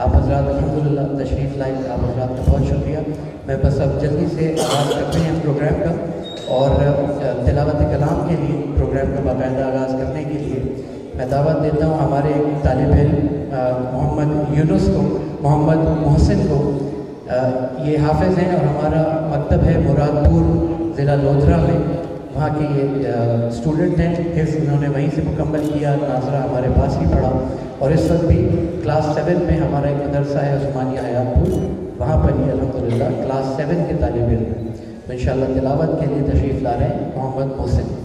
آپ حضرات الحمدللہ تشریف لائے، آپ حضرات کا بہت شکریہ. میں بس اب جلدی سے آغاز کرتے ہیں پروگرام کا، اور تلاوت کلام کے لیے پروگرام کا باقاعدہ آغاز کرنے کے لیے میں دعوت دیتا ہوں ہمارے طالب علم محمد یونس کو، محمد محسن کو. یہ حافظ ہیں اور ہمارا مکتب ہے مراد پور ضلع لودھرا میں، وہاں کے یہ اسٹوڈنٹ ہیں. حفظ انہوں نے وہیں سے مکمل کیا، ناظرہ ہمارے پاس ہی پڑھا، اور اس وقت بھی کلاس 7 میں ہمارا ایک مدرسہ ہے عثمانیہ حیات پور، وہاں پر ہی الحمدللہ کلاس 7 کے طالب علم ہیں. تو انشاءاللہ تلاوت کے لیے تشریف لا رہے ہیں محمد محسن.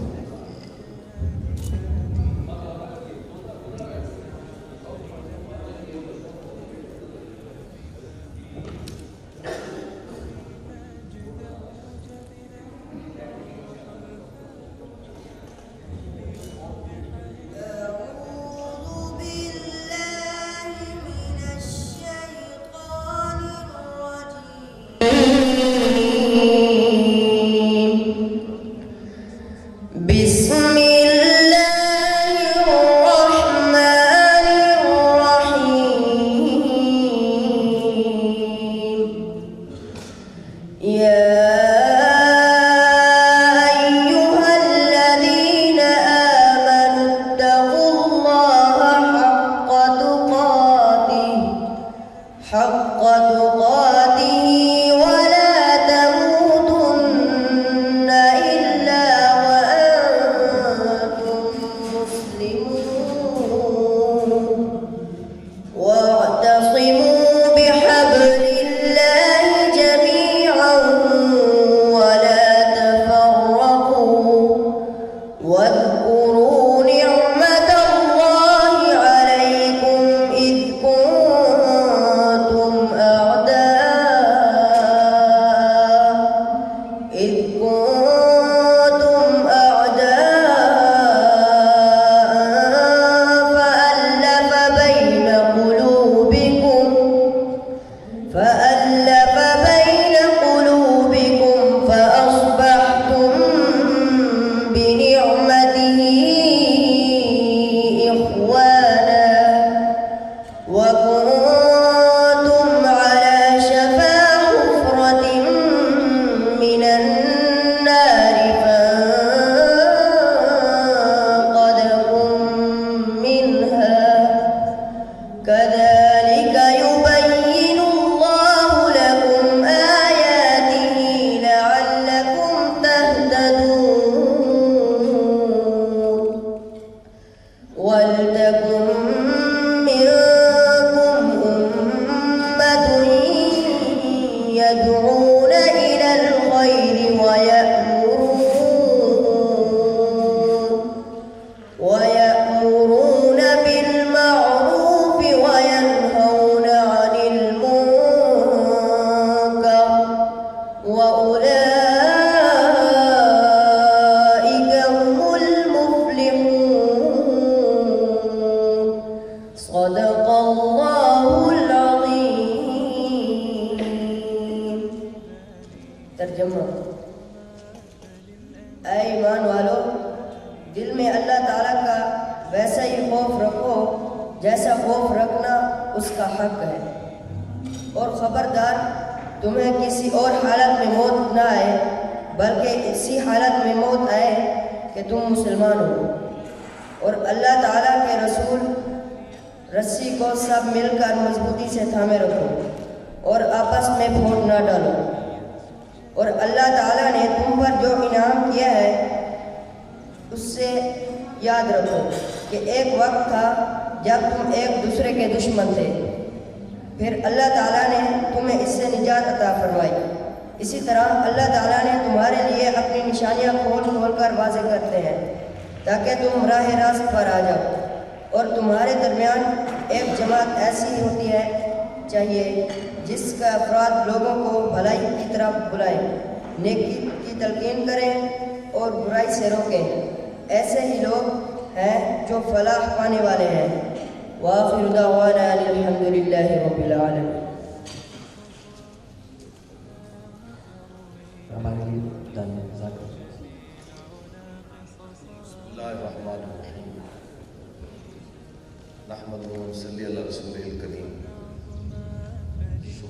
نحمدہ و نصلی علی رسولہ الکریم.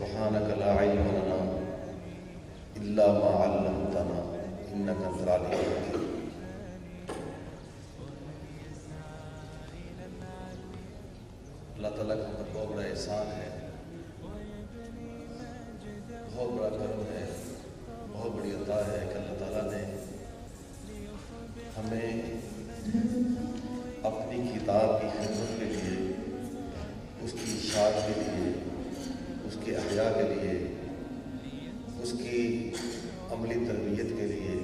سبحانک لا علم لنا الا ما علمتنا انک انت العلیم الحکیم۔ اللہ تعالیٰ کا ہم پر بہت بڑا احسان ہے، بہت بڑا کرم ہے، بہت بڑی عطا ہے کہ اللہ تعالیٰ نے ہمیں اپنی کتاب کی خدمت کے لیے، اس کی اشاعت کے لیے، اس کے احیاء کے لیے، اس کی عملی تربیت کے لیے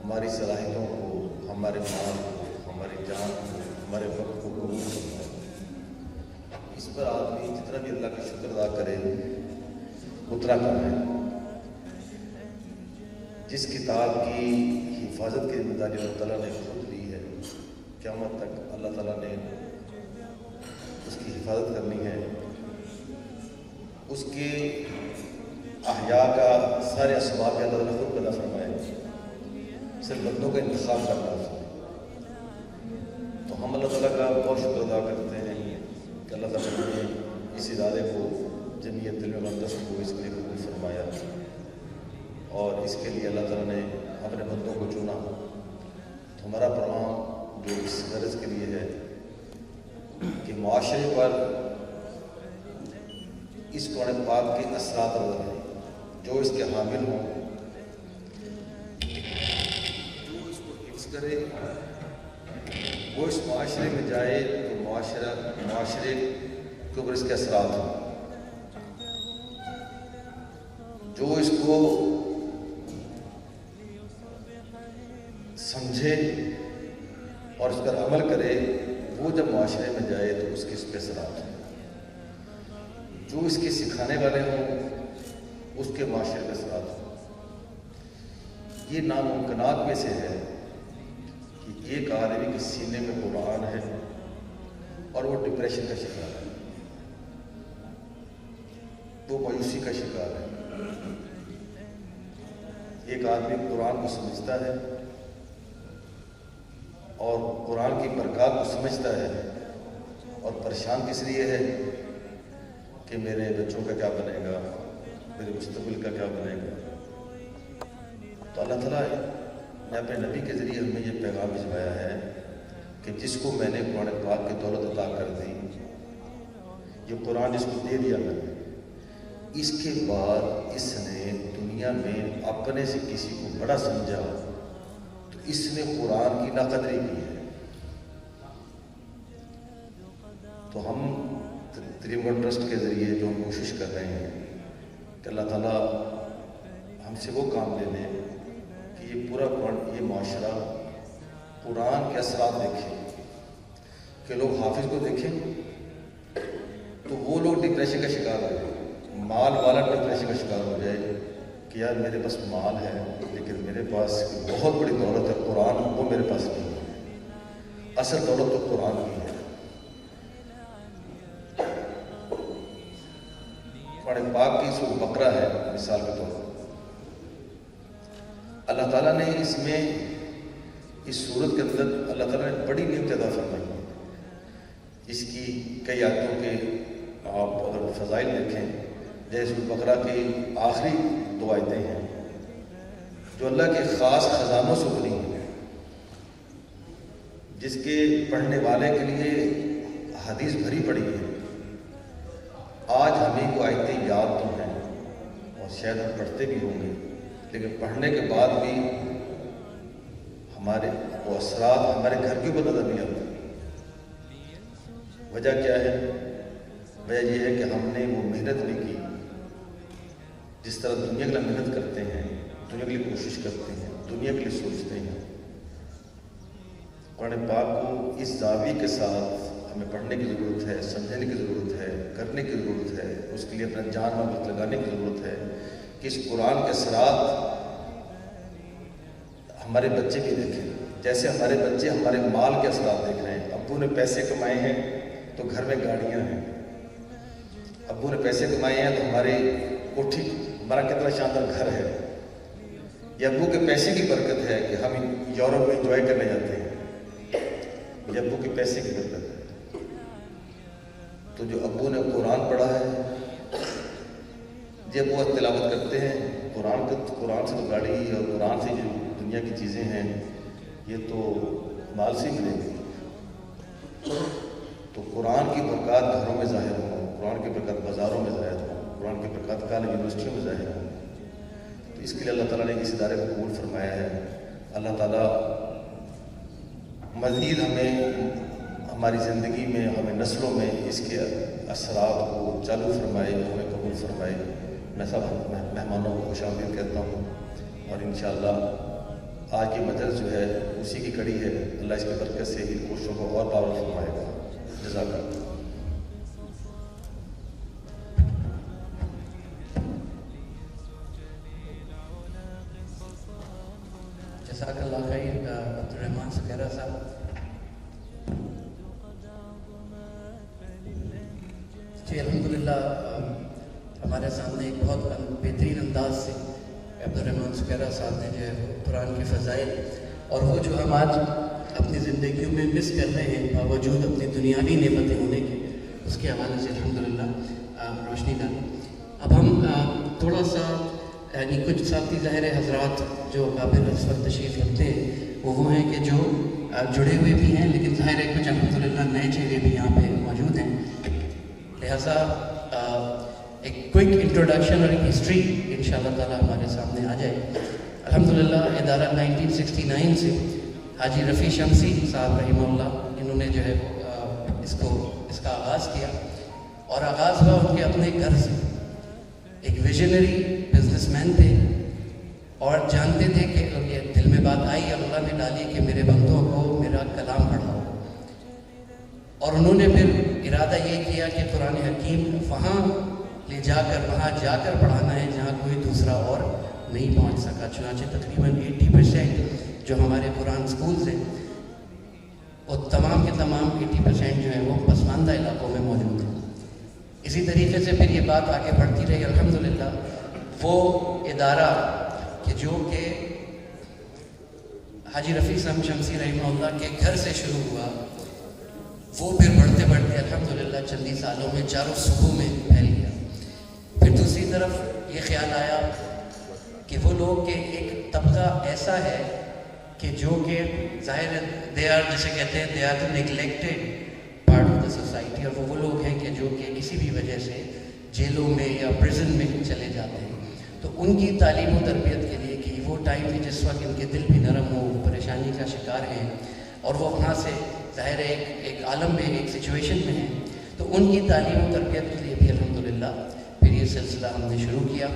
ہماری صلاحیتوں کو، ہمارے مال کو، ہماری جان کو، ہمارے وقت کو قبول کرنا ہے۔ اس پر آدمی جتنا بھی اللہ کا شکر ادا کرے اتنا کم ہے۔ جس کتاب کی حفاظت کی ذمہ داری اللہ تعالیٰ نے خود لی ہے، قیامت تک اللہ تعالیٰ نے اس کی حفاظت کرنی ہے، اس کے احیاء کا سارے اسباب اللہ تعالیٰ خود پیدا فرمائے، صرف بندوں کا انتخاب کرنا ہے۔ تو ہم اللہ تعالیٰ کا بہت شکر ادا کرتے ہیں کہ اللہ تعالیٰ نے اس ادارے کو، جمعیت علم مقدس کو اس کے لیے قبول فرمایا، اور اس کے لیے اللہ تعالیٰ نے اپنے بندوں کو چنا۔ تو ہمارا پروگرام جو اس غرض کے لیے ہے کہ معاشرے پر اس قرآن پاک کے اثرات اور جو اس کے حامل ہوں، جو اس کو حفظ کرے، وہ اس معاشرے میں جائے تو معاشرے کے اوپر اس کے اثرات ہوں، جو اس کو سمجھے اور اس پر عمل کرے، وہ جب معاشرے میں جائے تو اس پہ اثرات ہوں، جو اس کے سکھانے والے ہوں اس کے معاشرے پہ اثرات ہوں۔ یہ ناممکنات میں سے ہے کہ ایک آدمی کے سینے میں قرآن ہے اور وہ ڈپریشن کا شکار ہے، وہ مایوسی کا شکار ہے۔ ایک آدمی قرآن کو سمجھتا ہے اور قرآن کی برکات کو سمجھتا ہے اور پریشان کس لیے ہے کہ میرے بچوں کا کیا بنے گا، میرے مستقبل کا کیا بنے گا۔ تو اللہ تعالیٰ نے اپنے نبی کے ذریعے ہمیں یہ پیغام بھجوایا ہے کہ جس کو میں نے قرآن پاک کی دولت عطا کر دی، یہ قرآن جس کو دے دیا میں نے، اس کے بعد اس نے دنیا میں اپنے سے کسی کو بڑا سمجھا تو اس نے قرآن کی ناقدری کی ہے۔ تو ہم تریمن ٹرسٹ کے ذریعے جو ہم کوشش کر رہے ہیں کہ اللہ تعالیٰ ہم سے وہ کام لے لیں کہ یہ پورا یہ معاشرہ قرآن کے اثرات دیکھیں، کہ لوگ حافظ کو دیکھیں تو وہ لوگ ڈپریشن کا شکار ہو جائے، مال والا ڈپریشن کا شکار ہو جائے کہ یار میرے پاس مال ہے لیکن میرے پاس بہت بڑی دولت ہے قرآن، وہ میرے پاس نہیں ہے۔ اصل دولت تو قرآن کی ہے۔ قرآن پاک کی سورۃ بقرہ ہے مثال کے طور پر، اللہ تعالیٰ نے اس میں اس سورت کے اندر اللہ تعالیٰ نے بڑی نعمت عطا فرمائی ہے۔ اس کی کئی آیتوں کے آپ اگر فضائل دیکھیں، جیسے سورۃ بقرہ کی آخری 2 آیتیں ہیں جو اللہ کے خاص خزانوں سے بنی ہیں، جس کے پڑھنے والے کے لیے حدیث بھری پڑی ہے۔ آج ہمیں وہ آیتیں یاد تو ہیں اور شاید ہم پڑھتے بھی ہوں گے، لیکن پڑھنے کے بعد بھی ہمارے وہ اثرات ہمارے گھر کے اوپر نظر نہیں آتے۔ وجہ کیا ہے؟ وجہ یہ ہے کہ ہم نے وہ محنت نہیں کی جس طرح دنیا کے لیے محنت کرتے ہیں، دنیا کے لیے کوشش کرتے ہیں، دنیا کے لیے سوچتے ہیں۔ قرآن پاک کو اس زاویے کے ساتھ ہمیں پڑھنے کی ضرورت ہے، سمجھنے کی ضرورت ہے، کرنے کی ضرورت ہے، اس کے لیے اپنا جان مال وقت لگانے کی ضرورت ہے کہ اس قرآن کے اثرات ہمارے بچے بھی دیکھیں۔ جیسے ہمارے بچے ہمارے مال کے اثرات دیکھ رہے ہیں، ابو نے پیسے کمائے ہیں تو گھر میں گاڑیاں ہیں، ابو نے پیسے کمائے ہیں تو ہماری کوٹھی، ہمارا کتنا شاندار گھر ہے۔ یہ ابو کے پیسے کی برکت ہے کہ ہم یورپ میں انجوائے کرنے جاتے ہیں، یہ ابو کے پیسے کی برکت ہے۔ تو جو ابو نے قرآن پڑھا ہے جب وہ تلاوت کرتے ہیں قرآن سے تو گاڑی اور قرآن سے جو دنیا کی چیزیں ہیں یہ تو مال سے ملیں گی، تو قرآن کی برکات گھروں میں ظاہر ہوں، قرآن کی برکات بازاروں میں ظاہر ہوں، قرآن کی برکات کالج یونیورسٹیوں میں ظاہر ہوں، تو اس کے لیے اللہ تعالیٰ نے اس ادارے کو قبول فرمایا ہے۔ اللہ تعالیٰ مزید ہمیں ہماری زندگی میں، ہمیں نسلوں میں اس کے اثرات کو چالو فرمائے، ہمیں قبول فرمائے۔ میں سب مہمانوں کو خوش آمدید کہتا ہوں، اور انشاءاللہ آج کی مجلس جو ہے اسی کی کڑی ہے۔ اللہ اس کی برکت سے ان کوششوں کو اور پاور فرمائے گا۔ جزاک اللہ۔ جزاک اللہ خیر عبدالرحمن سکیرہ صاحب۔ جی الحمدللہ ہمارے سامنے ایک بہت بہترین انداز سے عبدالرحمن سکیرہ صاحب نے جو ہے وہ قرآن کے فضائل اور وہ جو ہم آج اپنی زندگیوں میں مس کر رہے ہیں باوجود اپنی دنیاوی نعمتیں ہونے کے، اس کے حوالے سے الحمدللہ روشنی ڈالی۔ اب ہم تھوڑا سا یعنی کچھ ساتھی ظاہر حضرات جو قابل اس وقت تشریف رکھتے ہیں وہ ہیں کہ جو جڑے ہوئے بھی ہیں، لیکن ظاہر ہے کچھ الحمدللہ نئے چہرے بھی یہاں پہ موجود ہیں، لہٰذا ایک کوئک انٹروڈکشن اور ایک ہسٹری انشاءاللہ تعالیٰ ہمارے سامنے آ جائے۔ الحمدللہ ادارہ 1969 سے حاجی رفیع شمسی صاحب رحمہ اللہ انہوں نے جو ہے اس کا آغاز کیا، اور آغاز ہوا ان کے اپنے گھر سے۔ ایک ویژنری بزنس مین تھے اور جانتے تھے کہ یہ دل میں بات آئی اور اللہ نے ڈالی کہ میرے بندوں کو میرا کلام پڑھاؤ، اور انہوں نے پھر ارادہ یہ کیا کہ قرآن حکیم وہاں وہاں جا کر پڑھانا ہے جہاں کوئی دوسرا اور نہیں پہنچ سکا۔ چنانچہ تقریباً 80% جو ہمارے قرآن سکولز ہیں وہ تمام کے تمام 80% جو ہیں وہ پسماندہ علاقوں میں موجود ہیں۔ اسی طریقے سے پھر یہ بات آگے بڑھتی رہی۔ الحمدللہ وہ ادارہ کہ جو کہ حاجی رفیع شمسی رحمہ اللہ کے گھر سے شروع ہوا، وہ پھر بڑھتے بڑھتے الحمدللہ چندی سالوں میں چاروں صوبوں میں پھیل گیا۔ پھر دوسری طرف یہ خیال آیا کہ وہ لوگ کہ ایک طبقہ ایسا ہے کہ جو کہ ظاہر جسے کہتے ہیں they are the neglected part of the society, اور وہ لوگ ہیں کہ جو کہ کسی بھی وجہ سے جیلوں میں یا پریزن میں چلے جاتے ہیں۔ تو ان کی تعلیم و تربیت کے لیے کہ وہ ٹائم ہے جس وقت ان کے دل بھی نرم ہو، پریشانی کا شکار ہیں اور وہ وہاں سے ظاہر ایک عالم میں ایک سچویشن میں ہیں، تو ان کی تعلیم و تربیت کے لیے بھی الحمدللہ پھر یہ سلسلہ ہم نے شروع کیا،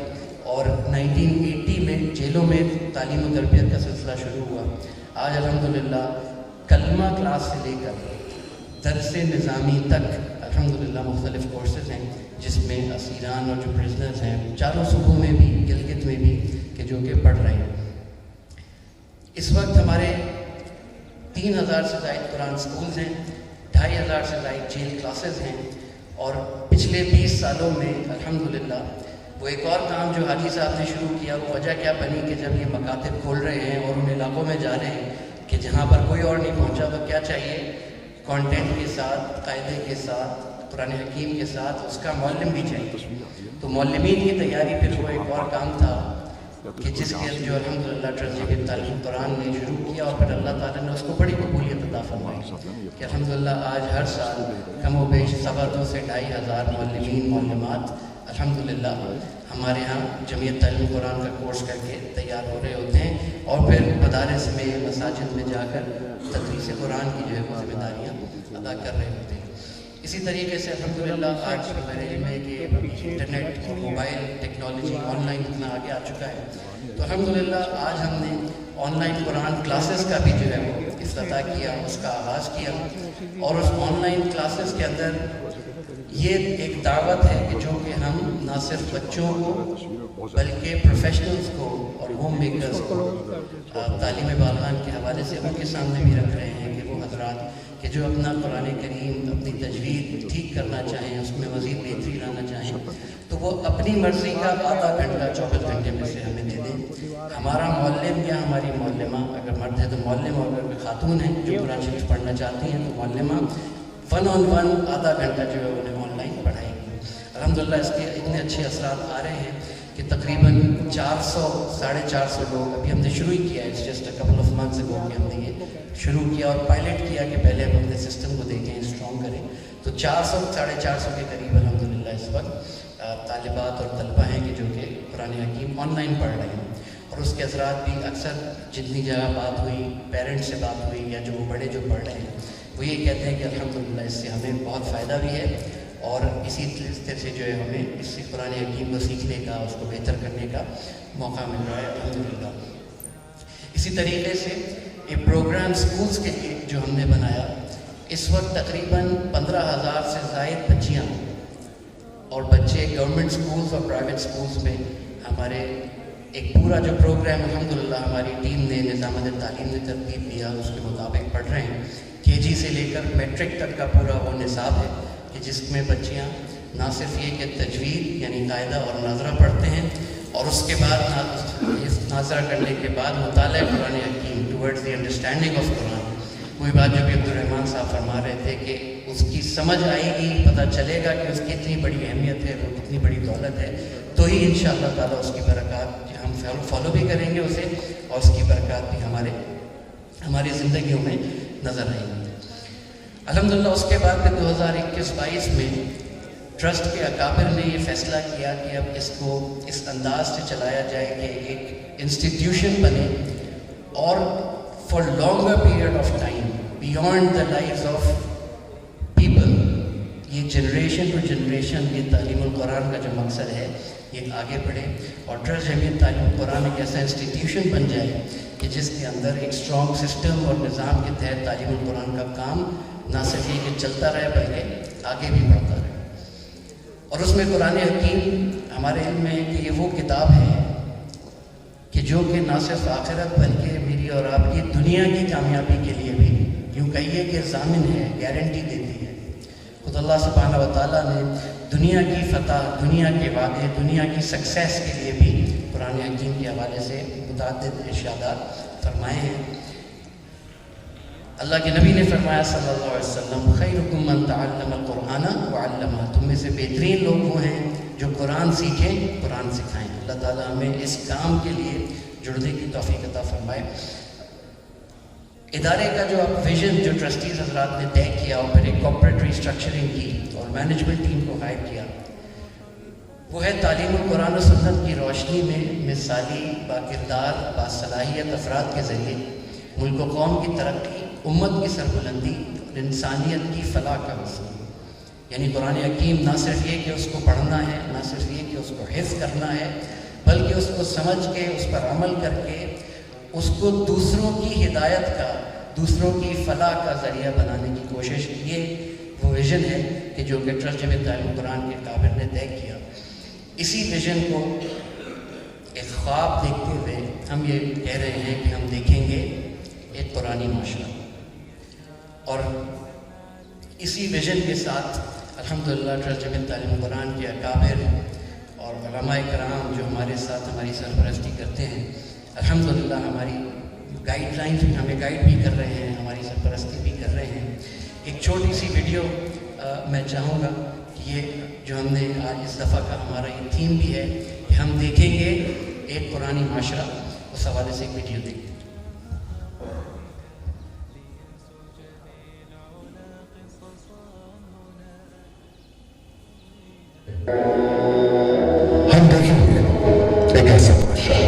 اور 1980 میں جیلوں میں تعلیم و تربیت کا سلسلہ شروع ہوا۔ آج الحمدللہ کلمہ کلاس سے لے کر درس نظامی تک الحمدللہ مختلف کورسز ہیں جس میں اسیران اور جو پرزنرز ہیں چاروں صوبوں میں بھی، گلگت میں بھی کہ جو کہ پڑھ رہے ہیں۔ اس وقت ہمارے 3000 سے زائد قرآن سکولز ہیں، 2500 سے زائد جیل کلاسز ہیں، اور پچھلے 20 سالوں میں الحمدللہ وہ ایک اور کام جو حاجی صاحب نے شروع کیا، وہ وجہ کیا بنی کہ جب یہ مکاتب کھول رہے ہیں اور ان علاقوں میں جا رہے ہیں کہ جہاں پر کوئی اور نہیں پہنچا، تو کیا چاہیے کانٹینٹ کے ساتھ، قاعدے کے ساتھ، قرآن حکیم کے ساتھ اس کا معلم بھی چاہیے۔ تو معلمین کی تیاری پھر وہ ایک اور کام تھا کہ جس کے جو الحمدللہ ٹرانسلیٹڈ تعلیم قرآن نے شروع کیا، اور پھر اللہ تعالیٰ نے اس کو بڑی قبولیت عطا فرمائی کہ الحمدللہ آج ہر سال کم و بیش 250 سے 2500 معلمین معلمات الحمدللہ ہمارے ہاں جمعیت تعلیم قرآن کا کورس کر کے تیار ہو رہے ہوتے ہیں، اور پھر مدارس میں، مساجد میں جا کر تدریس قرآن کی جو ہے وہ ذمہ داریاں ادا کر رہے ہوتے ہیں۔ اسی طریقے سے الحمدللہ آج میرے علم ہے کہ انٹرنیٹ اور موبائل ٹیکنالوجی آن لائن اتنا آگے آ چکا ہے، تو الحمدللہ آج ہم نے آن لائن قرآن کلاسز کا بھی جو ہے وہ افتتاح کیا، اس کا آغاز کیا، اور اس آن لائن کلاسز کے اندر یہ ایک دعوت ہے کہ جو کہ ہم نہ صرف بچوں کو بلکہ پروفیشنلز کو اور ہوم میکرز کو تعلیم بالغان کے حوالے سے ان کے سامنے بھی رکھ رہے ہیں کہ وہ حضرات کہ جو اپنا قرآن کریم اپنی تجوید ٹھیک کرنا چاہیں، اس میں مزید بہتری لانا چاہیں، تو وہ اپنی مرضی کا آدھا گھنٹہ 24 گھنٹے میں سے ہمیں دے دیں۔ ہمارا معلم یا ہماری معلمہ، اگر مرد ہے تو معلم، اور اگر خاتون ہیں جو قرآن شریف پڑھنا چاہتی ہیں تو معلمہ 1 on 1 آدھا گھنٹہ جو ہے انہیں آن لائن پڑھائیں گی۔ الحمدللہ اس کے اتنے اچھے اثرات آ رہے ہیں کہ تقریباً 400-450 لوگ، ابھی ہم نے شروع ہی کیا ہے، just a couple of months ago کہ ہم نے یہ شروع کیا اور پائلٹ کیا کہ پہلے ہم اپنے سسٹم کو دیکھیں، اسٹرانگ کریں. تو 400-450 کے قریب الحمدللہ اس وقت طالبات اور طلبہ ہیں کہ جو کہ قرآن حکیم آن لائن پڑھ رہے ہیں. اور اس کے اثرات بھی اکثر جتنی جگہ بات ہوئی، پیرنٹس سے بات ہوئی یا جو بڑے جو پڑھ رہے ہیں، وہ یہ کہتے ہیں کہ الحمدللہ اس سے ہمیں بہت فائدہ بھی ہے اور اسی طرح سے جو ہے ہمیں اس سے قرآن حکیم کو سیکھنے کا، اس کو بہتر کرنے کا موقع مل رہا ہے الحمدللہ. اسی طریقے سے یہ پروگرام اسکولس کے لیے جو ہم نے بنایا، اس وقت تقریباً 15,000 سے زائد بچیاں اور بچے گورنمنٹ اسکولس اور پرائیویٹ اسکولس میں ہمارے ایک پورا جو پروگرام الحمدللہ ہماری ٹیم نے، نظام تعلیم نے ترتیب دیا، اس کے مطابق پڑھ رہے ہیں. KG سے لے کر میٹرک تک کا پورا وہ نصاب ہے کہ جس میں بچیاں نہ صرف یہ کہ تجوید یعنی قاعدہ اور ناظرہ پڑھتے ہیں، اور اس کے بعد ناظرہ کرنے کے بعد مطالعہ قرآن حکیم ٹورڈز دی انڈرسٹینڈنگ آف قرآن. وہی بات جو بھی عبدالرحمٰن صاحب فرما رہے تھے کہ اس کی سمجھ آئے گی، پتہ چلے گا کہ اس کی اتنی بڑی اہمیت ہے، وہ کتنی بڑی دولت ہے، تو ہی انشاءاللہ تعالیٰ اس کی برکات ہم فالو بھی کریں گے اسے، اور اس کی برکات بھی ہماری زندگیوں میں نظر آئیں گی. الحمدللہ اس کے بعد پھر 2021-22 میں ٹرسٹ کے اکابر نے یہ فیصلہ کیا کہ اب اس کو اس انداز سے چلایا جائے کہ ایک انسٹیٹیوشن بنے اور for longer period of time beyond the lives of people, یہ جنریشن ٹو جنریشن یہ تعلیم القرآن کا جو مقصد ہے یہ آگے بڑھے، اور ٹرسٹ جمعیت تعلیم القرآن ایک ایسا انسٹیٹیوشن بن جائے کہ جس کے اندر ایک اسٹرانگ سسٹم اور نظام کے تحت تعلیم القرآن کا کام نہ صرف یہ کہ چلتا رہے بلکہ آگے بھی بڑھتا رہے. اور اس میں قرآن حکیم ہمارے علم میں کہ یہ وہ کتاب ہے کہ جو کہ نہ صرف آخرت بلکہ میری اور آپ کی دنیا کی کامیابی کے لیے بھی یوں کہیے کہ ضامن ہے، گارنٹی دیتی ہے. خود اللہ سبحانہ و تعالیٰ نے دنیا کی فتح، دنیا کے وعدے، دنیا کی سکسیس کے لیے بھی قرآن حکیم کے حوالے سے متعدد ارشادات فرمائے ہیں. اللہ کے نبی نے فرمایا صلی اللہ علیہ وسلم، خیرکم من تعلم القرآن وعلمہ، تم میں سے بہترین لوگ وہ ہیں جو قرآن سیکھیں، قرآن سکھائیں. اللہ تعالیٰ ہمیں اس کام کے لیے جڑنے کی توفیق عطا فرمائے. ادارے کا جو اب ویژن جو ٹرسٹیز حضرات نے طے کیا اور پھر ایک کارپوریٹ ریسٹرکچرنگ کی اور مینجمنٹ ٹیم کو غائب کیا، وہ ہے تعلیم القرآن و سنت کی روشنی میں مثالی باکردار باصلاحیت افراد کے ذریعے ملک و قوم کی ترقی، امت کی سربلندی اور انسانیت کی فلاح کا حصول. یعنی قرآن حکیم نہ صرف یہ کہ اس کو پڑھنا ہے، نہ صرف یہ کہ اس کو حفظ کرنا ہے، بلکہ اس کو سمجھ کے، اس پر عمل کر کے، اس کو دوسروں کی ہدایت کا، دوسروں کی فلاح کا ذریعہ بنانے کی کوشش. یہ وہ ویژن ہے کہ جو کہ ٹرسٹ جمعیت تعلیم قرآن کے کابر نے طے کیا. اسی ویژن کو ایک خواب دیکھتے ہوئے ہم یہ کہہ رہے ہیں کہ ہم دیکھیں گے ایک قرآنی معاشرہ، اور اسی ویژن کے ساتھ الحمدللہ ٹرسٹ جمعیت تعلیم قرآن کے اکابر اور علماء کرام جو ہمارے ساتھ ہماری سرپرستی کرتے ہیں، الحمدللہ ہماری گائیڈ لائنز بھی، ہمیں گائیڈ بھی کر رہے ہیں، ہماری سرپرستی بھی کر رہے ہیں. ایک چھوٹی سی ویڈیو میں چاہوں گا کہ یہ جو ہم نے آج اس دفعہ کا ہمارا یہ تھیم بھی ہے کہ ہم دیکھیں گے ایک قرآنی معاشرہ، اس حوالے سے ایک ویڈیو دیکھیں. ہم دیکھیں گے ایک ایسا معاشرہ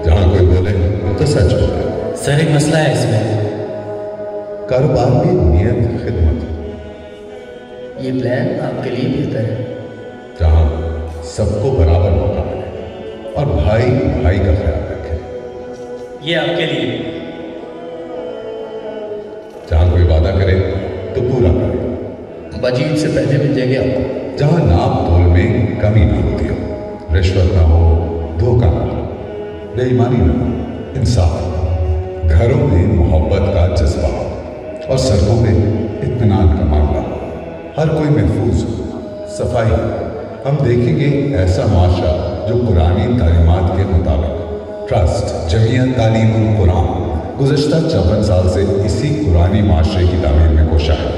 جہاں کوئی بولے تو سچ بولے. سر ایک مسئلہ ہے اس میں. کاروبار میں نیت خدمت، یہ پلان آپ کے لیے بہتر ہے. جہاں سب کو برابر موقع ملے اور بھائی بھائی کا خیال رکھے. یہ آپ کے لیے. جہاں کوئی وعدہ کرے تو پورا کرے. بجٹ سے پہلے مل جائے گا. جہاں ناپ تول میں کمی نہ ہوتی ہو، رشوت نہ ہو، دھوکہ نہ ہو، بے ایمانی نہ ہو، انصاف ہو، گھروں میں محبت کا جذبہ ہو اور سڑکوں پہ اطمینان کا معاملہ ہو، ہر کوئی محفوظ ہو، صفائی ہو. ہم دیکھیں گے ایسا معاشرہ جو قرآنی تعلیمات کے مطابق. ٹرسٹ جمعیت تعلیم القرآن گزشتہ 54 سال سے اسی قرآنی معاشرے کی تعمیر میں کوشاں ہے،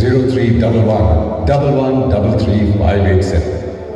031111338587।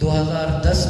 2010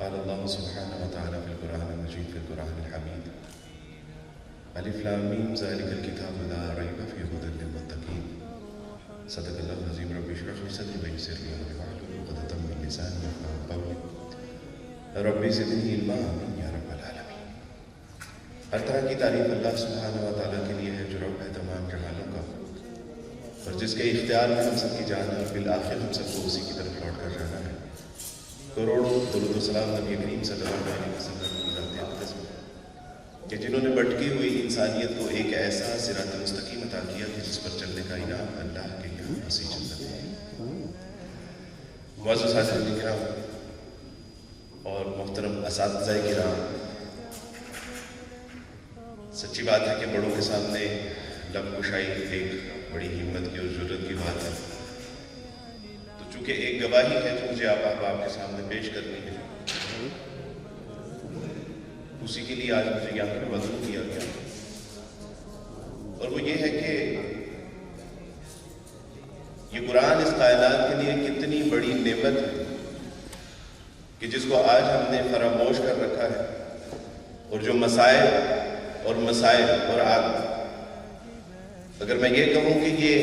قال الله سبحانه وتعالى في القرآن المجيد في القرآن الحميد ألف لام ميم ذلك الكتاب لا ريب فيه هدى للمتقين صدق الله العظيم ربي اشرح لي صدري ويسر لي أمري واحلل عقدة من لساني يفقهوا قولي ربي زدني علما آمين یا رب العالمین۔ ہر طرح کی تعریف اللہ سبحانہ و تعالیٰ کے لیے ہے جو رب ہے تمام جہانوں کا، اور جس کے اختیار میں ہم سب کی جان ہے، اور بالآخر ہم سب کو اسی کی طرف لوٹ کر جانا ہے۔ کروڑوں درود و سلام نبی کریم صلی اللہ علیہ وسلم کی ذات اقدس کہ جنہوں نے بھٹکی ہوئی انسانیت کو ایک ایسا صراط مستقیم عطا کیا کہ جس پر چلنے کا انعام اللہ کے یہاں وسیع جنت ہے۔ معزز حاضرین کرام اور محترم اساتذہ کرام، سچی بات ہے کہ بڑوں کے سامنے لب کشائی ایک بڑی ہمت کی اور جرأت کی بات ہے، تو چونکہ ایک گواہی ہے جو مجھے آپ کے سامنے پیش کرنی ہے، اسی کے لیے آج مجھے یہاں پہ وضو کیا گیا، اور وہ یہ ہے کہ یہ قرآن اس کائنات کے لیے کتنی بڑی نعمت ہے کہ جس کو آج ہم نے فراموش کر رکھا ہے، اور جو مسائل اور آگ، اگر میں یہ کہوں کہ یہ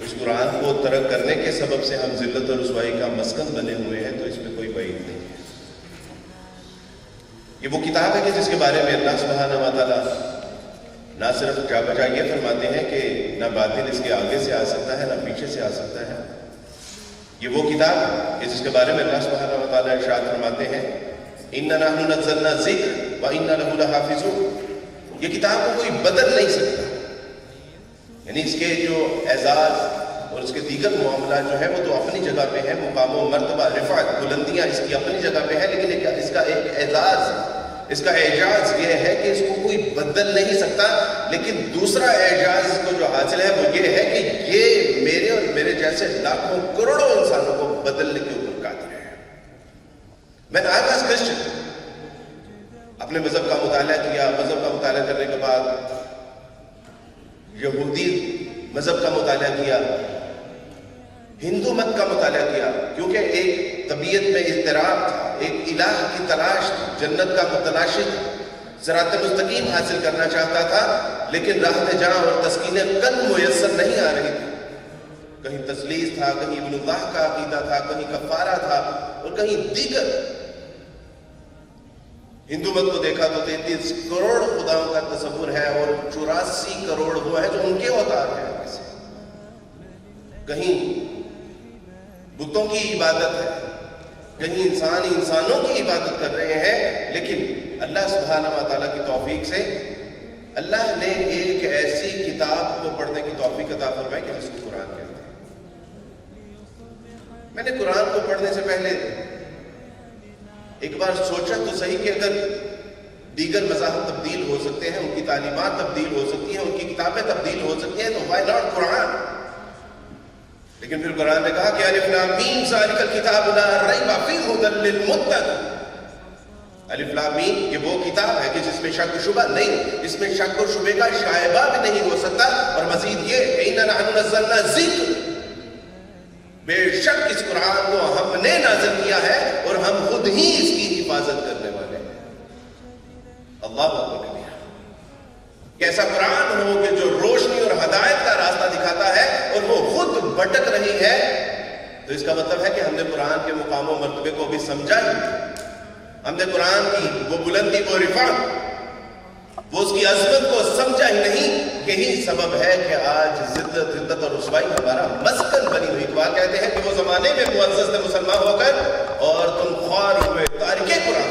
اس قرآن کو ترک کرنے کے سبب سے ہم ذلت اور رسوائی کا مسکن بنے ہوئے ہیں تو اس میں کوئی بعید نہیں ہے۔ یہ وہ کتاب ہے کہ جس کے بارے میں اللہ سبحانہ و تعالیٰ نہ صرف جا بجا یہ فرماتے ہیں کہ نہ باطل اس کے آگے سے آ سکتا ہے نہ پیچھے سے آ سکتا ہے، یہ وہ کتاب ہے کہ جس کے بارے میں اللہ سبحانہ و تعالیٰ ارشاد فرماتے ہیں اِنَّا نَحْنُ نَزَّلْنَا الذِّکْرَ وَإِنَّا لَهُ لَحَافِظُونَ۔ یہ کتاب کو کوئی بدل نہیں سکتا، یعنی اس کے جو اعزاز اور اس کے دیگر معاملات جو ہیں وہ تو اپنی جگہ پہ ہیں، مقام و مرتبہ، رفعت، بلندیاں اس کی اپنی جگہ پہ ہیں، لیکن اس کا ایک اعزاز اس کا اعجاز یہ ہے کہ اس کو کوئی بدل نہیں سکتا، لیکن دوسرا اعجاز کو جو حاصل ہے وہ یہ ہے کہ یہ میرے اور میرے جیسے لاکھوں کروڑوں انسانوں کو بدلنے کے اوپر قادر ہے۔ میں نے آج کرسچن اپنے مذہب کا مطالعہ کیا، مذہب کا مطالعہ کرنے کے بعد یہودی مذہب کا مطالعہ کیا، ہندو مت کا مطالعہ کیا، کیونکہ ایک طبیعت میں اضطراب تھا، ایک الہ کی تلاش تھی، جنت کا متلاشی تھا، صراط مستقیم حاصل کرنا چاہتا تھا، لیکن راحت جاں اور تسکین قلب میسر نہیں آ رہی تھی۔ کہیں تثلیث تھا، کہیں ابن اللہ کا عقیدہ تھا، کہیں کفارہ تھا، اور کہیں دیگر۔ ہندو مت کو دیکھا تو 33 کروڑ خداؤں کا تصور ہے، اور 84 کروڑ وہ ہے جو ان کے اوتار ہیں۔ کہیں بتوں کی عبادت ہے، کہیں انسانوں کی عبادت کر رہے ہیں، لیکن اللہ سبحانہ و تعالیٰ کی توفیق سے اللہ نے ایک ایسی کتاب کو پڑھنے کی توفیق عطا فرمائی کہ جس کو قرآن کہتے ہیں۔ میں نے قرآن کو پڑھنے سے پہلے ایک بار سوچا تو صحیح کہ اگر دیگر مذاہب تبدیل ہو سکتے ہیں، ان کی تعلیمات تبدیل ہو سکتی ہیں، ان کی کتابیں تبدیل ہو سکتی ہیں، تو وائی ناٹ قرآن؟ لیکن پھر قرآن نے کہا کہ الف لام میم ذالک الکتاب لا ریب فیہ ھدی للمتقین۔ الف لام میم یہ وہ کتاب ہے کہ جس میں شک و شبہ نہیں، اس میں شک و شبہ کا شائبہ بھی نہیں ہو سکتا۔ اور مزید یہ اِنَّا نَحْنُ نَزَّلْنَا الذِّکْرَ، بے شک اس قرآن کو ہم نے نازل کیا ہے اور ہم خود ہی اس کی حفاظت کرنے والے ہیں۔ اللہ اکبر۔ کیسا قرآن ہو کہ جو روشنی اور ہدایت کا راستہ دکھاتا ہے اور وہ خود بھٹک رہی ہے، تو اس کا مطلب ہے کہ ہم نے قرآن کے مقام و مرتبے کو بھی سمجھا ہی، ہم نے قرآن کی وہ بلندی، وہ رفعت، وہ اس کی عظمت کو سمجھا ہی نہیں۔ یہی سبب ہے کہ آج ذلت اور رسوائی ہمارا مسکن بنی ہوئی۔ اقبال کہتے ہیں کہ وہ زمانے میں معزز تھے مسلمان ہو کر، اور تم خوار ہوئے تارک قرآن۔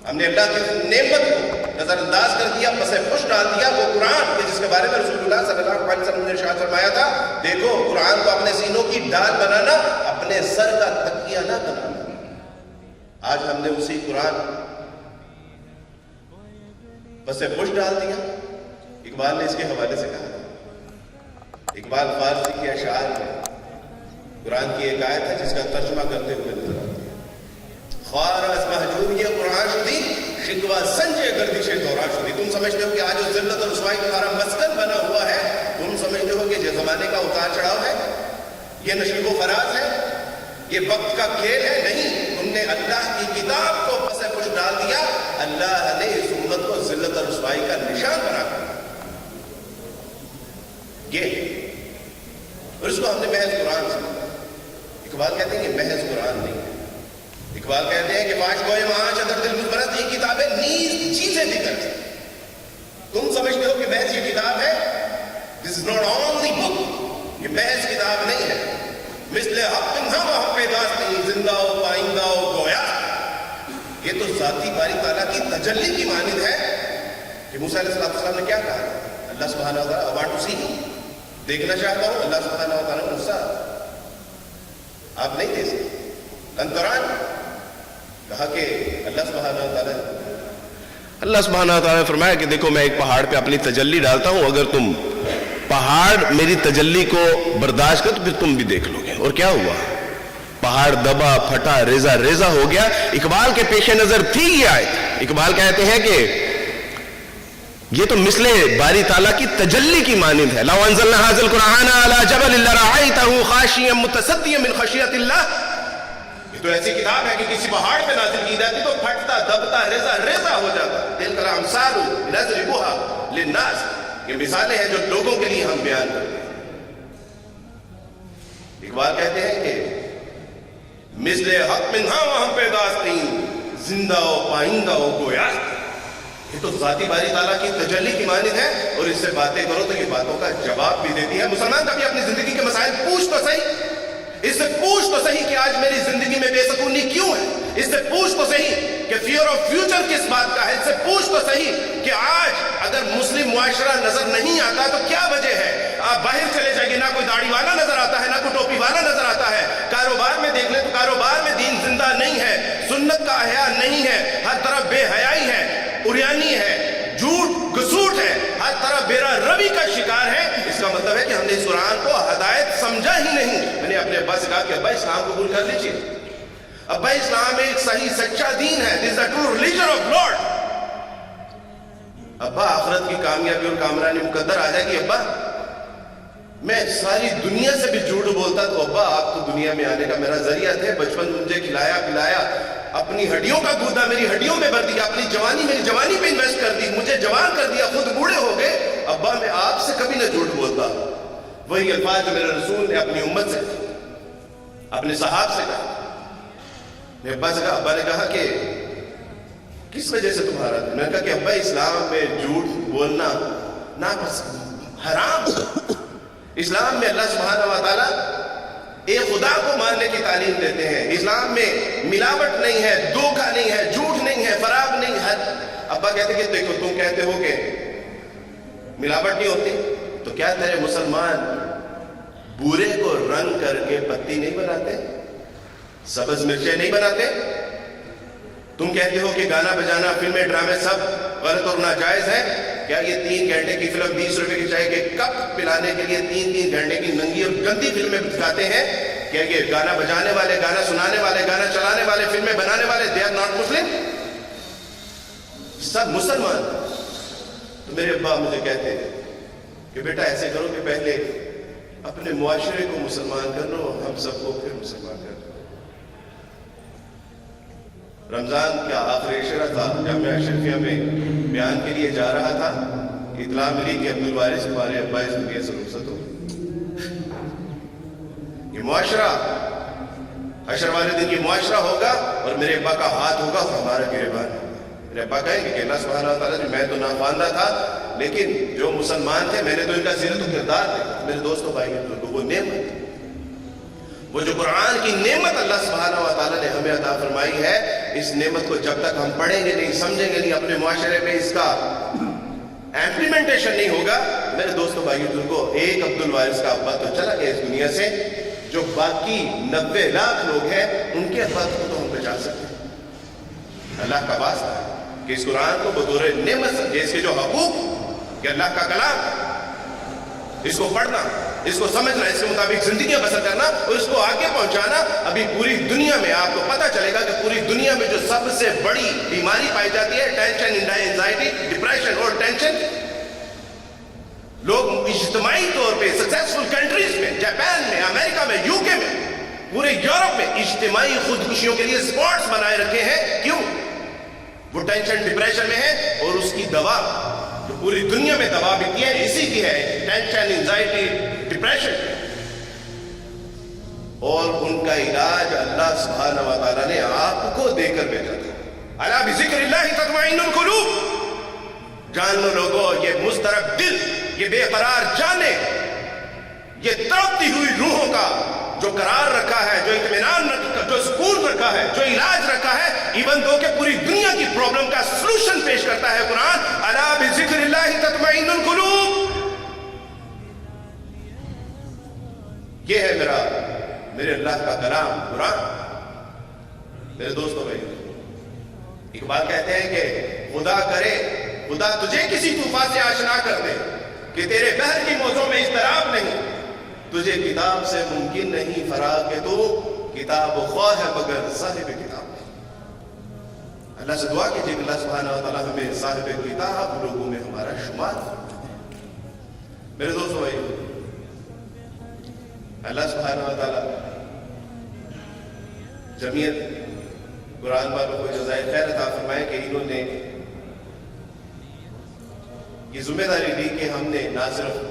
ہم نے اللہ کی نعمت کو نظر انداز کر دیا، پس پش ڈال دیا، وہ قرآن کہ جس کے بارے میں رسول اللہ صلی اللہ علیہ وسلم نے ارشاد فرمایا تھا، دیکھو قرآن کو اپنے سینوں کی ڈال بنانا، اپنے سر کا تکیہ نہ بنانا۔ آج ہم نے اسی قرآن پس پش ڈال دیا۔ اقبال نے اس کے حوالے سے کہا، اقبال فارسی کے اشعار میں قرآن کی ایک آیت ہے جس کا ترجمہ کرتے ہوئے نظر آتا ہے، خوار از محجوب یہ قرآن شدی، شکوہ سنجے گردش دوران شدی۔ تم سمجھتے ہو کہ آج جو ذلت اور رسوائی تمہارا مسکن بنا ہوا ہے، تم سمجھتے ہو کہ یہ زمانے کا اتار چڑھاؤ ہے، یہ نشیب و فراز ہے، یہ وقت کا کھیل ہے؟ نہیں، تم نے اللہ کی کتاب کو پس پش ڈال دیا۔ اللہ نے اس امت کو ذلت اور رسوائی کا نشان بنا کر یہ، اور اس کو ہم نے محض قرآن سمجھا۔ اقبال کہتے ہیں کہ محض قرآن نہیں ہے۔ اقبال کہتے ہیں کہ فاش گوئے معاش ادر دل مزبرت، یہ کتابیں نیز چیزیں دیگر ہیں۔ تم سمجھتے ہو کہ محض یہ کتاب ہے، this is not only book، یہ محض کتاب نہیں ہے۔ مثل حق ہم حق پیداست نہیں، زندہ ہو پائندہ ہو گویا، یہ تو ذاتی باری تعالیٰ کی تجلی کی مانند ہے کہ موسیٰ علیہ السلام نے کیا کہا، اللہ سبحانہ و تعالیٰ I want to see him، دیکھنا چاہتا ہوں۔ اللہ سبحانہ و تعالیٰ نے غصہ آپ نہیں دے سکتے۔ انتران کہا کہ اللہ سبحانہ و تعالیٰ نے فرمایا کہ دیکھو میں ایک پہاڑ پہ اپنی تجلی ڈالتا ہوں، اگر تم پہاڑ میری تجلی کو برداشت کر تو پھر تم بھی دیکھ لو گے۔ اور کیا ہوا؟ پہاڑ دبا پھٹا ریزہ ریزہ ہو گیا۔ اقبال کے پیش نظر تھی یہ آیت۔ اقبال کہتے ہیں کہ یہ تو مثل باری تعالیٰ کی تجلی کی مانند ہے۔ لو انزلنا هذا القرآن على جبل لرأيته خاشعا متصدعا من خشیۃ اللہ، یہ تو ایسی کتاب ہے کہ کسی پہاڑ پہ نازل کی جاتی تو پھٹتا دبتا ریزہ ریزہ ہو جاتا۔ تلک الامثال نضربها للناس، یہ مثالیں ہیں جو لوگوں کے لیے ہم بیان کرتے ہیں۔ اقبال کہتے ہیں کہ مثل حق منہا وہاں پیداستین، زندہ و پائندہ و گویا، یہ تو ذاتی باری تعالیٰ کی تجلی کی مانند ہے، اور اس سے باتیں کرو تو یہ باتوں کا جواب بھی دیتی ہے۔ مسلمان کبھی اپنی زندگی کے مسائل پوچھ تو صحیح، اس سے پوچھ تو صحیح کہ آج میری زندگی میں بے سکونی کیوں ہے، اس سے پوچھ تو صحیح کہ فیئر آف فیوچر کس بات کا ہے؟ اس سے پوچھ تو صحیح کہ آج اگر مسلم معاشرہ نظر نہیں آتا تو کیا وجہ ہے؟ آپ باہر چلے جائیے، نہ کوئی داڑھی والا نظر آتا ہے، نہ کوئی ٹوپی والا نظر آتا ہے. کاروبار میں دیکھ لیں تو کاروبار میں دین زندہ نہیں ہے، سنت کا احیاء نہیں ہے، ہر طرف بے حیائی ہے، عریانی ہے، جھوٹ گسوٹ ہے، ہر طرف بیرا روی کا شکار ہے. اس کا مطلب ہے کہ ہم نے اس قرآن کو ہدایت سمجھا ہی نہیں. میں نے اپنے ابا سے کہا کہ ابا اسلام قبول کر لیجیے. ابا اسلام ایک صحیح سچا دین ہے. This is the true religion of Lord. ابا آخرت کی کامیابی اور کامرانی مقدر آ جائے گی. ابا میں ساری دنیا سے بھی جھوٹ بولتا تو ابا آپ تو دنیا میں آنے کا میرا ذریعہ تھے. بچپن مجھے کھلایا پلایا، اپنی ہڈیوں کا گودا میری ہڈیوں میں بھر دیا، اپنی جوانی میری جوانی پہ انویسٹ کر دی، مجھے جوان کر دیا، خود بوڑھے ہو گئے. ابا میں آپ سے کبھی نہ جھوٹ بولتا. وہی الفاظ جو میرے رسول نے اپنی امت سے، اپنے صحاب سے کہا. میں ابا سے کہا، ابا نے کہا کہ کس وجہ سے تمہارا دل؟ میں نے کہا کہ ابا اسلام میں جھوٹ بولنا ناپسند، حرام. اسلام میں اللہ سبحانہ و تعالیٰ ایک خدا کو ماننے کی تعلیم دیتے ہیں. اسلام میں ملاوٹ نہیں ہے، دھوکہ نہیں ہے، جھوٹ نہیں ہے، فراغ نہیں ہے. ابا کہتے کہ دیکھو تم کہتے ہو کہ ملاوٹ نہیں ہوتی، تو کیا تیرے مسلمان بورے کو رنگ کر کے پتی نہیں بناتے، سبز مرچیں نہیں بناتے؟ تم کہتے ہو کہ گانا بجانا، فلمیں، ڈرامے سب غلط اور ناجائز ہے. کیا یہ 3 گھنٹے کی فلم 20 روپے کی چائے کے کپ پلانے کے لیے 3 گھنٹے کی ننگی اور گندی فلمیں دکھاتے ہیں؟ کیا یہ گانا بجانے والے، گانا سنانے والے، گانا چلانے والے، فلمیں بنانے والے they are not Muslim؟ سب مسلمان. تو میرے ابا مجھے کہتے ہیں کہ بیٹا ایسے کرو کہ پہلے اپنے معاشرے کو مسلمان کر لو، ہم سب کو پھر مسلمان کر لو. رمضان کا آخری عشرہ تھا، جامعہ اشرفیہ میں بیان کے لیے جا رہا تھا. اطلاع ملی کہ عبدالوارث ہمارے ابا اس دنیا سے رخصت ہو. یہ معاشرہ حشر والے دن یہ معاشرہ ہوگا اور میرے ابا کا ہاتھ ہوگا اور ہمارا گریبان ہوگا. میرے ابا کہیں گے کہ اللہ سبحانہ و تعالیٰ میں تو ناخواندہ تھا، لیکن جو مسلمان تھے میں نے تو ان کا سیرت و کردار دیکھا. میرے دوستوں بھائی وہ نعمت، وہ جو قرآن کی نعمت اللہ سبحانہ و تعالیٰ نے ہمیں عطا فرمائی ہے، اس نعمت کو جب تک ہم پڑھیں گے نہیں، سمجھیں گے نہیں، اپنے معاشرے میں اس کا امپلیمنٹیشن نہیں ہوگا. میرے دوستوں بھائیوں بزرگوں، ایک عبدالوارث کا ابا تو چلا گیا اس دنیا سے، جو باقی 90 لاکھ لوگ ہیں ان کے ابا کو تو ہم بچا سکتے ہیں. اللہ کا واسطہ ہے کہ اس قرآن کو بطور نعمت سمجھے. اس کے جو حقوق کہ اللہ کا کلام، اس کو پڑھنا، اس کو سمجھنا، اس کے مطابق زندگیاں بسر کرنا اور اس کو آگے پہنچانا. ابھی پوری دنیا میں آپ کو پتہ چلے گا کہ پوری دنیا میں جو سب سے بڑی بیماری پائی جاتی ہے ٹینشن، انزائٹی، ڈپریشن اور ٹینشن. لوگ اجتماعی طور پہ سکسیسفل کنٹریز میں، جاپان میں، امریکہ میں، یو کے میں، پورے یورپ میں اجتماعی خودکشیوں کے لیے اسپاٹس بنائے رکھے ہیں. کیوں؟ وہ ٹینشن ڈپریشن میں ہے اور اس کی دوا جو پوری دنیا میں دوا بھی ہے اسی کی ہے، ٹینشن، انزائٹی، ڈپریشن. اور ان کا علاج اللہ سبحانہ و تعالیٰ نے آپ کو دے کر بھیجا تھا. الا بذکر اللہ تطمئن القلوب. جان لو لوگوں، یہ مضطرب دل، یہ بے قرار جانیں، یہ تڑپتی ہوئی روحوں کا جو قرار رکھا ہے، جو اطمینان رکھا، جو سکون رکھا ہے، جو علاج رکھا ہے، ایون دو کہ پوری دنیا کی پرابلم کا سلوشن پیش کرتا ہے قرآن. الا بذکر اللہ تطمئن القلوب. یہ ہے میرے اللہ کا کلام قرآن. میرے دوستوں بھائی، اقبال کہتے ہیں کہ خدا کرے خدا تجھے کسی طوفان سے آشنا کر دے کہ تیرے بحر کی موجوں میں اضطراب نہیں. تجھے کتاب سے ممکن نہیں فراغ کہ تو کتاب خواہ ہے مگر صاحب کتاب نہیں. اللہ سے دعا کیجیے کہ اللہ سبحانہ و تعالیٰ ہمیں صاحب کتاب لوگوں میں ہمارا شمار فرمائے. میرے دوستوں بھائی، اللہ سبحانہ و تعالیٰ جمعیت قرآن والوں کو جزائے خیر عطا فرمائے کہ انہوں نے یہ ذمہ داری لی کہ ہم نے نہ صرف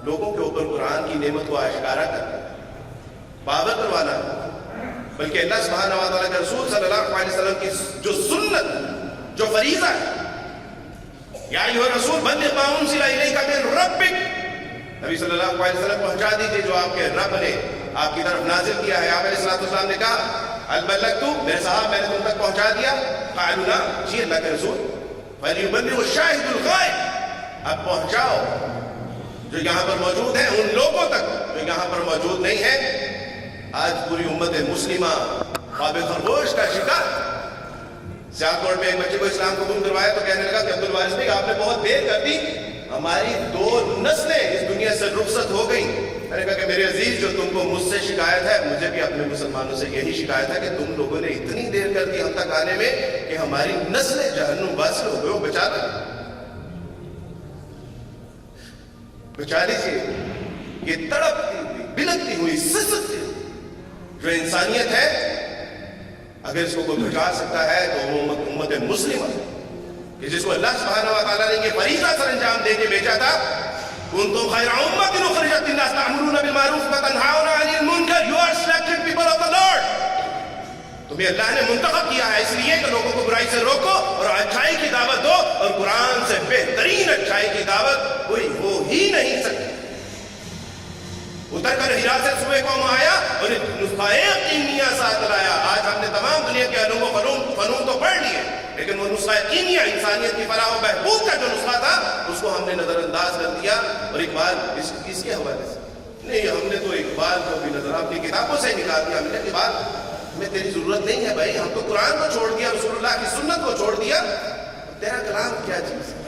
لوگوں کے اوپر قرآن کی نعمت کو آشکارا کرنا، پاور کروانا، بلکہ اللہ سبحانہ و تعالیٰ کے رسول صلی اللہ علیہ وسلم کی جو سنت، جو فریضہ ہے، یا ایھا الرسول بلغ ما انزل الیک من ربک، نبی صلی اللہ علیہ وسلم پہنچا دیجیے جو آپ کے رب نے آپ کی طرف نازل کیا ہے. آپ علیہ الصلوۃ والسلام نے کہا هل بلغت؟ میرے صاحب میں نے تم تک پہنچا دیا؟ قالوا نعم، جی اللہ کے رسول. فَلْيُبَلِّغِ الشَّاهِدُ الْغَائِبَ، اب پہنچاؤ جو یہاں پر موجود ہیں ان لوگوں تک جو یہاں پر موجود نہیں ہیں. آج پوری امت مسلمہ خواب خرگوش کا شکار. سیاکوٹ میں ایک بچے کو اسلام قبول کروایا تو کہنے لگا کہ عبدالوارث بھائی آپ نے بہت دیر کر دی، ہماری 2 نسلیں اس دنیا سے رخصت ہو گئی. میں نے کہا کہ میرے عزیز، جو تم کو مجھ سے شکایت ہے مجھے بھی اپنے مسلمانوں سے یہی شکایت ہے کہ تم لوگوں نے اتنی دیر کر دی ہم تک آنے میں کہ ہماری نسلیں جہنم واصل ہو گئے. بچا دیں، بچا لیجیے. یہ تڑپتی ہوئی بلکتی ہوئی سسکتی جو انسانیت ہے، اگر اس کو کوئی بچا سکتا ہے تو وہ امت مسلمہ کہ جس کو اللہ سبحانہ و تعالیٰ نے یہ فریضہ سر انجام دے کے بھیجا تھا. کنتم خیر امۃ اخرجت للناس تأمرون بالمعروف وتنہون عن المنکر. You are selected people of the Lord. تمہیں اللہ نے منتخب کیا ہے اس لیے کہ لوگوں کو برائی سے روکو اور اچھائی کی دعوت دو، اور قرآن سے بہترین اچھائی کی دعوت کوئی ہو ہی نہیں سکتی. اتر کر ہیرا سے سوئے قوم آیا اور نسخہ کیمیا ساتھ لایا. آج ہم نے تمام دنیا کے علوم و فنون تو پڑھ لیے، لیکن وہ نسخہ کیمیا انسانیت کی فلاح و بہبود کا جو نسخہ تھا اس کو ہم نے نظر انداز کر دیا. اور اقبال اس کے حوالے سے نہیں، ہم نے تو اقبال کو بھی نظر اپنی کتابوں سے نکال دیا. ہم نے اقبال میں تیری ضرورت نہیں ہے بھائی، ہم تو قرآن کو چھوڑ دیا، رسول اللہ کی سنت کو چھوڑ دیا. تیرا کلام کیا چیز ہے؟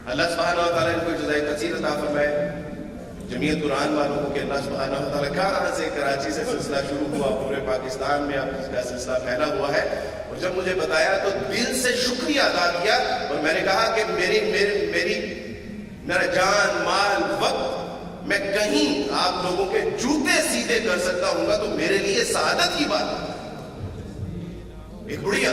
اللہ سبحانہ و تعالیٰ ان کو جزائے کثیر عطا فرمائے. جمعیت قرآن والوں کو کہ اللہ سبحانہ و تعالیٰ کہاں سے کراچی سے سلسلہ شروع ہوا، پورے پاکستان میں اب اس کا سلسلہ پھیلا ہوا ہے. اور جب مجھے بتایا تو دل سے شکریہ ادا کیا، اور میں نے کہا کہ میرا جان مال وقت میں کہیں آپ لوگوں کے جوتے سیدھے کر سکتا ہوں گا تو میرے لیے سعادت کی بات ہے. ایک بڑھیا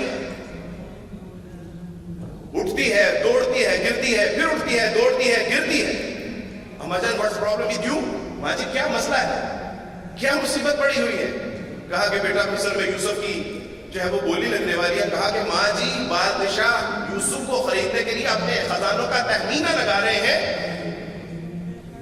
اٹھتی ہے، دوڑتی ہے، گرتی ہے، پھر اٹھتی ہے، دوڑتی ہے، گرتی ہے. اماجان what's the problem with you؟ ماں جی کیا مسئلہ ہے، کیا مصیبت پڑی ہوئی ہے؟ کہا کہ بیٹا مصر میں یوسف کی جو ہے وہ بولی لگنے والی ہے. کہا کہ ماں جی بادشاہ یوسف کو خریدنے کے لیے اپنے خزانوں کا تخمینہ لگا رہے ہیں،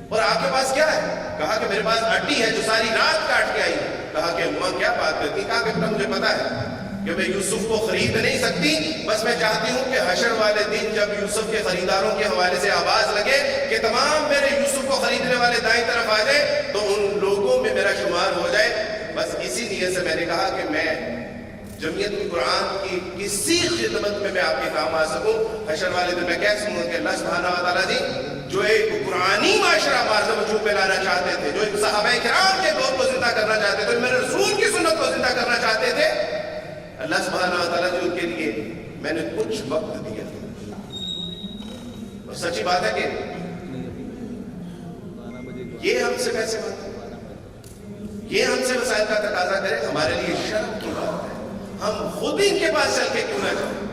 اور آپ کے پاس کیا ہے؟ کہا کہ میرے پاس اٹی ہے جو ساری رات کاٹ کے آئی ہے. کہا کہ اماں کیا بات کرتی؟ کہا کہ بیٹا مجھے پتا ہے کہ میں یوسف کو خرید نہیں سکتی، بس میں چاہتی ہوں کہ حشر والے دن جب یوسف کے خریداروں کے حوالے سے آواز لگے کہ تمام میرے یوسف کو خریدنے والے دائیں طرف آ جائے تو ان لوگوں میں میرا شمار ہو جائے. بس اسی نیت سے میں نے کہا کہ میں جمعیت قرآن کی کسی خدمت میں آپ کے کام آ سکوں. حشر والے دن میں کہہ سکوں کہ اللہ سبحانہ و تعالیٰ جی جو ایک قرآنی معاشرہ مارز وجود پہ لانا چاہتے تھے، جو ایک صحابہ کرام کے دور کو زندہ کرنا چاہتے تھے، میرے رسول کی سنت کو زندہ کرنا چاہتے تھے، اللہ سبحانہ و تعالیٰ جو ان کے لیے میں نے کچھ وقت دیا. اور سچی بات ہے کہ یہ ہم سے پیسے مانگے، یہ ہم سے وسائل کا تقاضا کرے، ہمارے لیے شرم کی بات ہے. ہم خود ان کے پاس چل کے کیوں نہ جائیں؟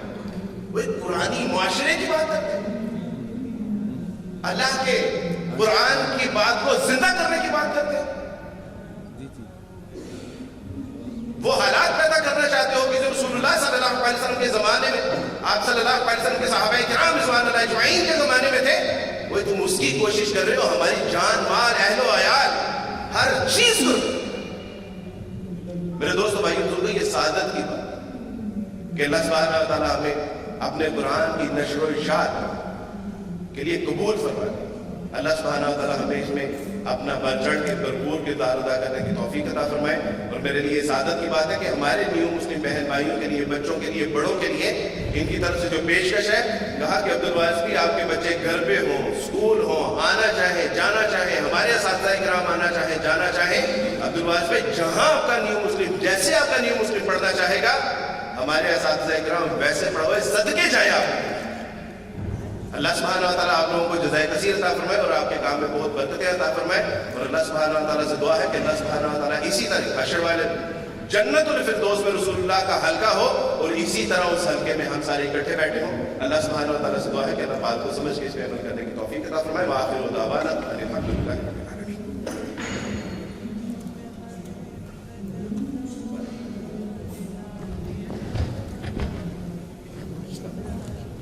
وہ ایک قرآنی معاشرے کی بات کرتے ہیں، اللہ کے قرآن کی بات کو زندہ کرنے کی بات کرتے ہیں. وہ حالات پیدا کرنا چاہتے ہو کہ جو رسول اللہ صلی اللہ علیہ وسلم کے زمانے میں، آپ صلی اللہ علیہ وسلم کے صحابہ کرام رضوان اللہ اجمعین کے زمانے میں تھے، وہ تم اس کی کوشش کر رہے ہو ہماری جان مال اہل و عیال ہر چیز کو. میرے دوستو بھائیو بزرگوں، یہ سعادت کی بات کہ اللہ سبحانہ وتعالیٰ ہمیں اپنے قرآن کی نشر و اشاعت کے لیے قبول فرمائے. اللہ سبحانہ وتعالیٰ ہمیں اس میں اپنا بڑھ چڑھ کے بھرپور کردار ادا کرنے کی توفیق عطا فرمائے. اور میرے لیے سعادت کی بات ہے کہ ہمارے نیو مسلم بہن بھائیوں کے لیے، بچوں کے لیے، بڑوں کے لیے ان کی طرف سے جو پیشکش ہے، کہا کہ عبدالوارث بھی آپ کے بچے گھر پہ ہوں، اسکول ہوں، آنا چاہیں جانا چاہیں، ہمارے اساتذہ کرام آنا چاہیں جانا چاہیں، عبدالوارث بھائی جہاں آپ کا نیو مسلم، جیسے آپ کا نیو مسلم پڑھنا چاہے گا ہمارے اساتذہ کرام ویسے پڑھوائے، صدقے جائے آپ. اللہ سبحانہ و تعالیٰ آپ لوگوں کو جزائے کثیر عطا فرمائے اور آپ کے کام میں بہت برکتیں عطا فرمائے. اور اللہ سبحانہ و تعالیٰ سے دعا ہے کہ اللہ سبحانہ و تعالیٰ اسی طرح حشر والے جنت الفردوس میں رسول اللہ کا حلقہ ہو اور اسی طرح اس حلقے میں ہم سارے اکٹھے بیٹھے ہوں. اللہ سبحانہ و تعالیٰ سے دعا ہے کہ اللہ بات کو سمجھ کے اس پہ عمل کرنے کی توفیق عطا فرمائے. وآخر دعوانا ان الحمدللہ رب العالمین.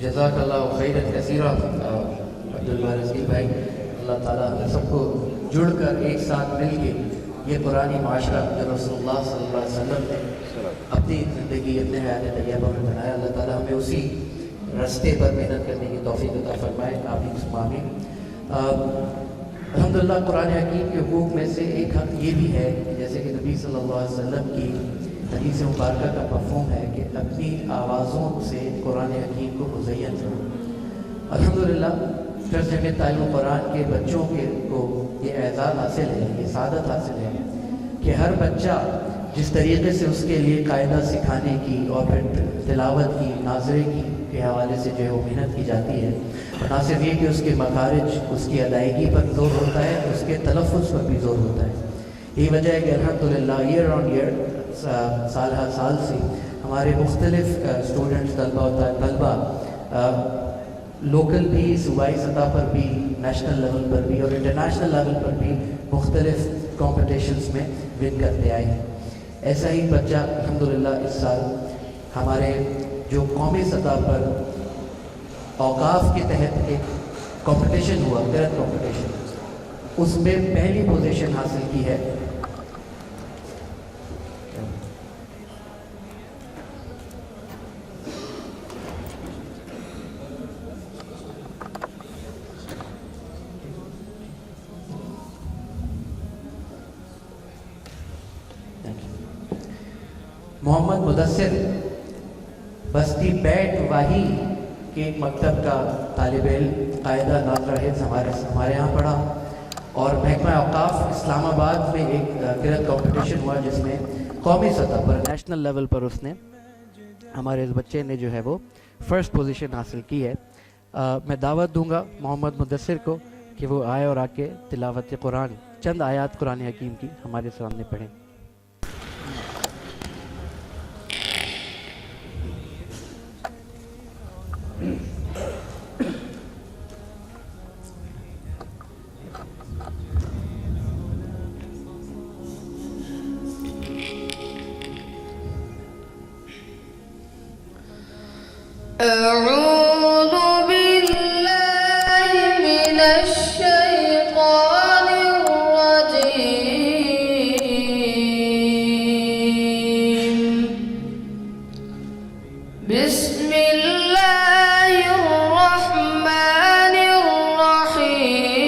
جزاک اللہ خیر کثیرہ عبدالوارث بھائی. اللہ تعالیٰ ہم سب کو جڑ کر ایک ساتھ مل کے یہ قرآنی معاشرہ جو رسول اللہ صلی اللہ علیہ وسلم نے اپنی زندگی اپنے حیات طیبہ میں بنایا، اللہ تعالیٰ ہمیں اسی راستے پر محنت کرنے کی توفیق عطا فرمائے، آمین ثم آمین۔ الحمدللہ قرآن حکیم کے حقوق میں سے ایک حق یہ بھی ہے کہ جیسے کہ نبی صلی اللہ علیہ وسلم کی حدیث مبارکہ کا مفہوم ہے کہ اپنی آوازوں سے قرآن حکیم کو مزین کرو۔ الحمدللہ ٹرسٹ جامعہ تعلیم قرآن کے بچوں کو یہ اعزاز حاصل ہے، یہ سعادت حاصل ہے کہ ہر بچہ جس طریقے سے اس کے لیے قاعدہ سکھانے کی اور پھر تلاوت کی، ناظرے کی کے حوالے سے جو ہے وہ محنت کی جاتی ہے، نہ صرف یہ کہ اس کے مخارج، اس کی ادائیگی پر زور ہوتا ہے، اس کے تلفظ پر بھی زور ہوتا ہے۔ یہی وجہ ہے کہ الحمدللہ ایئر آن ایئر، سال ہر سال سے ہمارے مختلف اسٹوڈنٹس، طلبہ لوکل بھی، صوبائی سطح پر بھی، نیشنل لیول پر بھی اور انٹرنیشنل لیول پر بھی مختلف کمپٹیشنز میں ون کرتے آئے ہیں۔ ایسا ہی بچہ الحمدللہ اس سال ہمارے جو قومی سطح پر اوقاف کے تحت ایک کمپٹیشن ہوا، قرأت کمپٹیشن، اس میں پہلی پوزیشن حاصل کی ہے۔ محمد مدثر بستی بیٹ واہی کے ایک مکتب کا طالب علم، قاعدہ ناظرہ حفظ ہمارے یہاں پڑھا، اور محکمہ اوقاف اسلام آباد میں ایک قرأت کمپٹیشن ہوا جس میں قومی سطح پر، نیشنل لیول پر اس نے، ہمارے اس بچے نے جو ہے وہ فرسٹ پوزیشن حاصل کی ہے۔ میں دعوت دوں گا محمد مدثر کو کہ وہ آئے اور آ کے تلاوت قرآن، چند آیات قرآن حکیم کی ہمارے سامنے پڑھیں۔ أعوذ بالله من الشيطان الرجيم بسم الله الرحمن الرحيم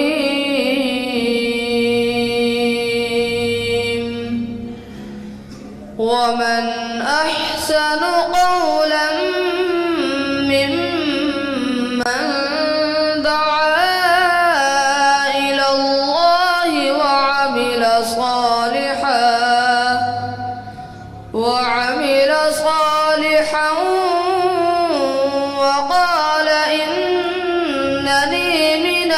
ومن أحسن قولا ممن دعا إلى الله وعمل صالحا وقال إنني من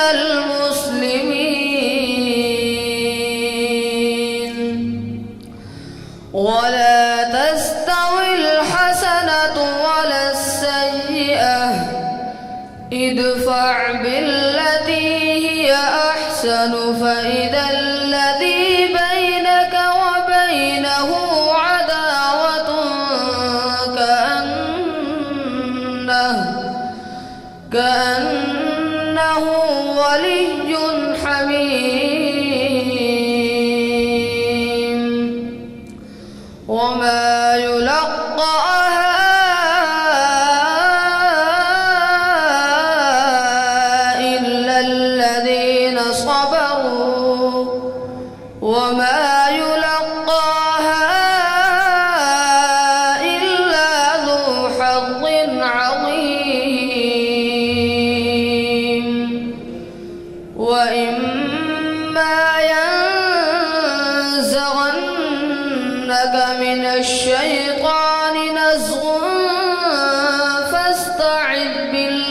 المسلمين ولا تستوي الحسنة ولا السيئة ادفع بالتي هي أحسن فإذا الذي بينك وبينه عداوة كأنه ولي حميم وما يلقاها إلا الذين صبروا وما يلقاها إلا ذو حظ عظيم وإما ينزغنك من الشيطان نزغ فاستعذ بالله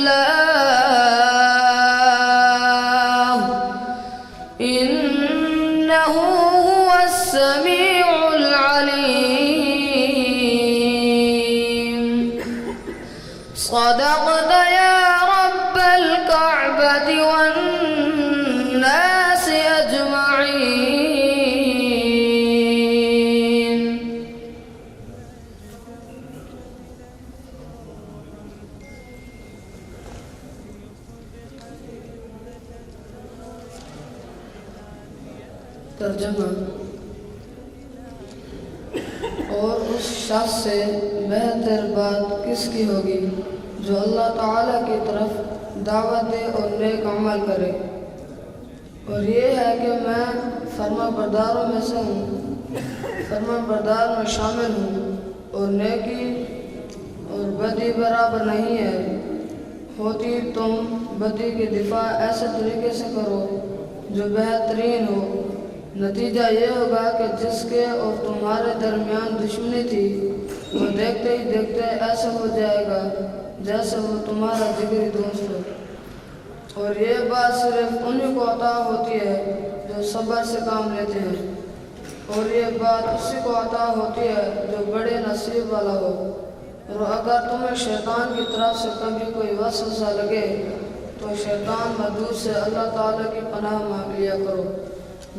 إنه هو السميع العليم صدقت يا رب الكعبة والناس أجمعين ترجمہ اس شخص سے بہتر بات کس کی ہوگی جو اللہ تعالیٰ کی طرف دعوت دے اور نیک عمل کرے، اور یہ ہے کہ میں فرما برداروں میں سے ہوں، فرما بردار میں شامل ہوں، اور نیکی اور بدی برابر نہیں ہے۔ ہوتی تم بدی کی دفاع ایسے طریقے سے کرو جو بہترین ہو، نتیجہ یہ ہوگا کہ جس کے اور تمہارے درمیان دشمنی تھی وہ دیکھتے ہی دیکھتے ایسا ہو جائے گا جیسے وہ تمہارا جگری دوست ہو، اور یہ بات صرف انہیں کو عطا ہوتی ہے جو صبر سے کام لیتے ہیں، اور یہ بات اسی کو عطا ہوتی ہے جو بڑے نصیب والا ہو۔ اور اگر تمہیں شیطان کی طرف سے کبھی کوئی وسوسہ لگے تو شیطان مردود سے اللہ تعالیٰ کی پناہ مانگ لیا کرو،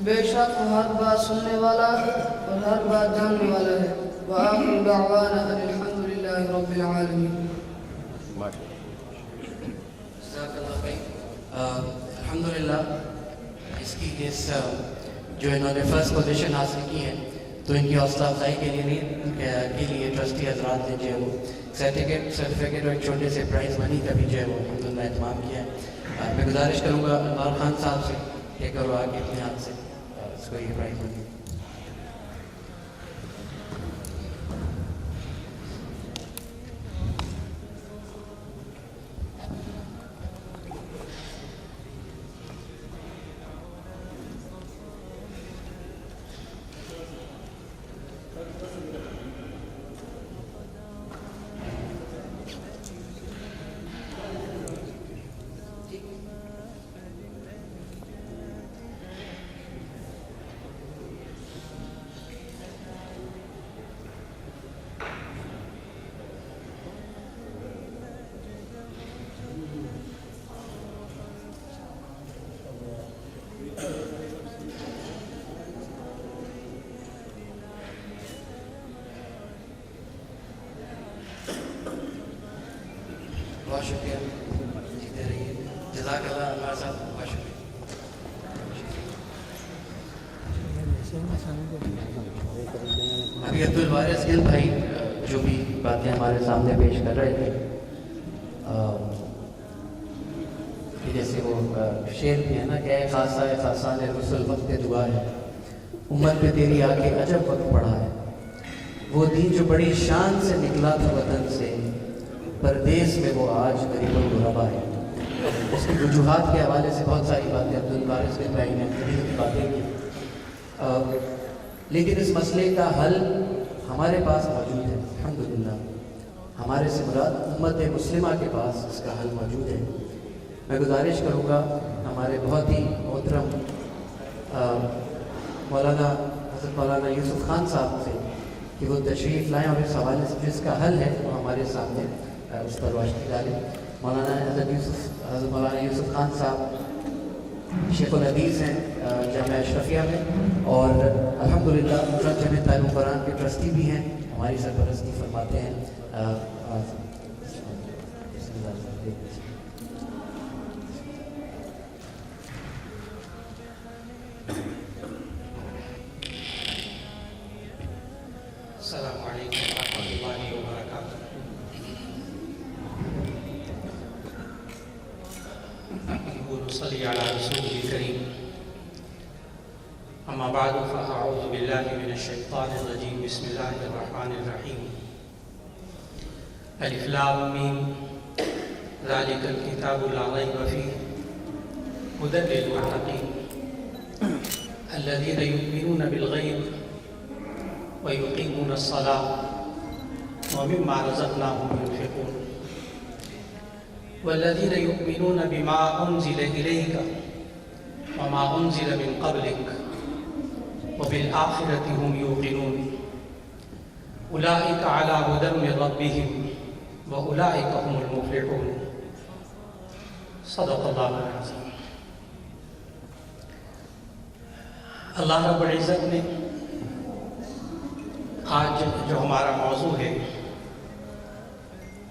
بے شک وہ ہر بات سننے والا اور ہر بات جاننے والا ہے۔ وآخر دعوانا ان الحمد للہ رب العالمین۔ الحمدللہ اس کی جو انہوں نے فرسٹ پوزیشن حاصل کی ہے تو ان کی حوصلہ افزائی کے لیے ٹرسٹی حضرات نے جو ہے وہ سرٹیفکیٹ اور ایک چھوٹے سے پرائز منی کا بھی جو ہے وہ الحمدللہ اہتمام کیا ہے۔ میں گزارش کروں گا انوار خان صاحب سے کہ کرو آگے اپنے ہاتھ سے اس کو یہ پرائز منی۔ بہت شکریہ، جیتے رہیے، جزاک اللہ انوار صاحب، بہت شکریہ۔ ابھی عبدالوارث گل بھائی جو بھی باتیں ہمارے سامنے پیش کر رہے تھے، جیسے وہ شعر بھی ہے نا کہ اے خاصہ اے خاصان رسول وقت دعا ہے، امت پہ تیری آ کے عجب وقت پڑا ہے، وہ دین جو بڑی شان سے نکلا تھا وطن سے، پردیس میں وہ آج غریب الغربا ہے۔ اس کی وجوہات کے حوالے سے بہت ساری باتیں عبدالوارث گل بھائی نے باتیں کی، لیکن اس مسئلے کا حل ہمارے پاس موجود ہے الحمدللہ، ہمارے سے مراد امت مسلمہ کے پاس اس کا حل موجود ہے۔ میں گزارش کروں گا ہمارے بہت ہی محترم حضرت مولانا یوسف خان صاحب سے کہ وہ تشریف لائیں اور اس حوالے سے جس کا حل ہے وہ ہمارے سامنے اس پر روشنی ڈالیں۔ حضرت مولانا یوسف خان صاحب شیخ الحدیث ہیں جامعہ اشرفیہ میں، اور الحمدللہ جامعہ تعلیم قرآن کے ٹرسٹی بھی ہیں، ہماری سرپرستی فرماتے ہیں۔ السلام علیکم ورحمۃ اللہ وبرکاتہ۔ صلی علی رسول کریم، اما بعد فاعوذ باللہ من الشیطان الرجیم، بسم اللہ الرحمن الرحیم۔ الف لام میم، ذالک الکتاب لا ریب فیہ، ھدی للمتقین الذین یؤمنون بالغیب وَيُقِيمُونَ الصَّلَاةَ وَمِمَّا رَزَقْنَاهُمْ يُنْفِقُونَ وَالَّذِينَ يُؤْمِنُونَ بِمَا أُنزِلَ إِلَيْكَ وَمَا أُنزِلَ مِن قَبْلِكَ وَبِالْآخِرَةِ هُمْ يُوقِنُونَ أُولَئِكَ عَلَى هُدًى مِن رَّبِّهِمْ وَأُولَئِكَ هُمُ الْمُفْلِحُونَ۔ صدق اللہ العظیم۔ اللہ رب العزت نے آج جو ہمارا موضوع ہے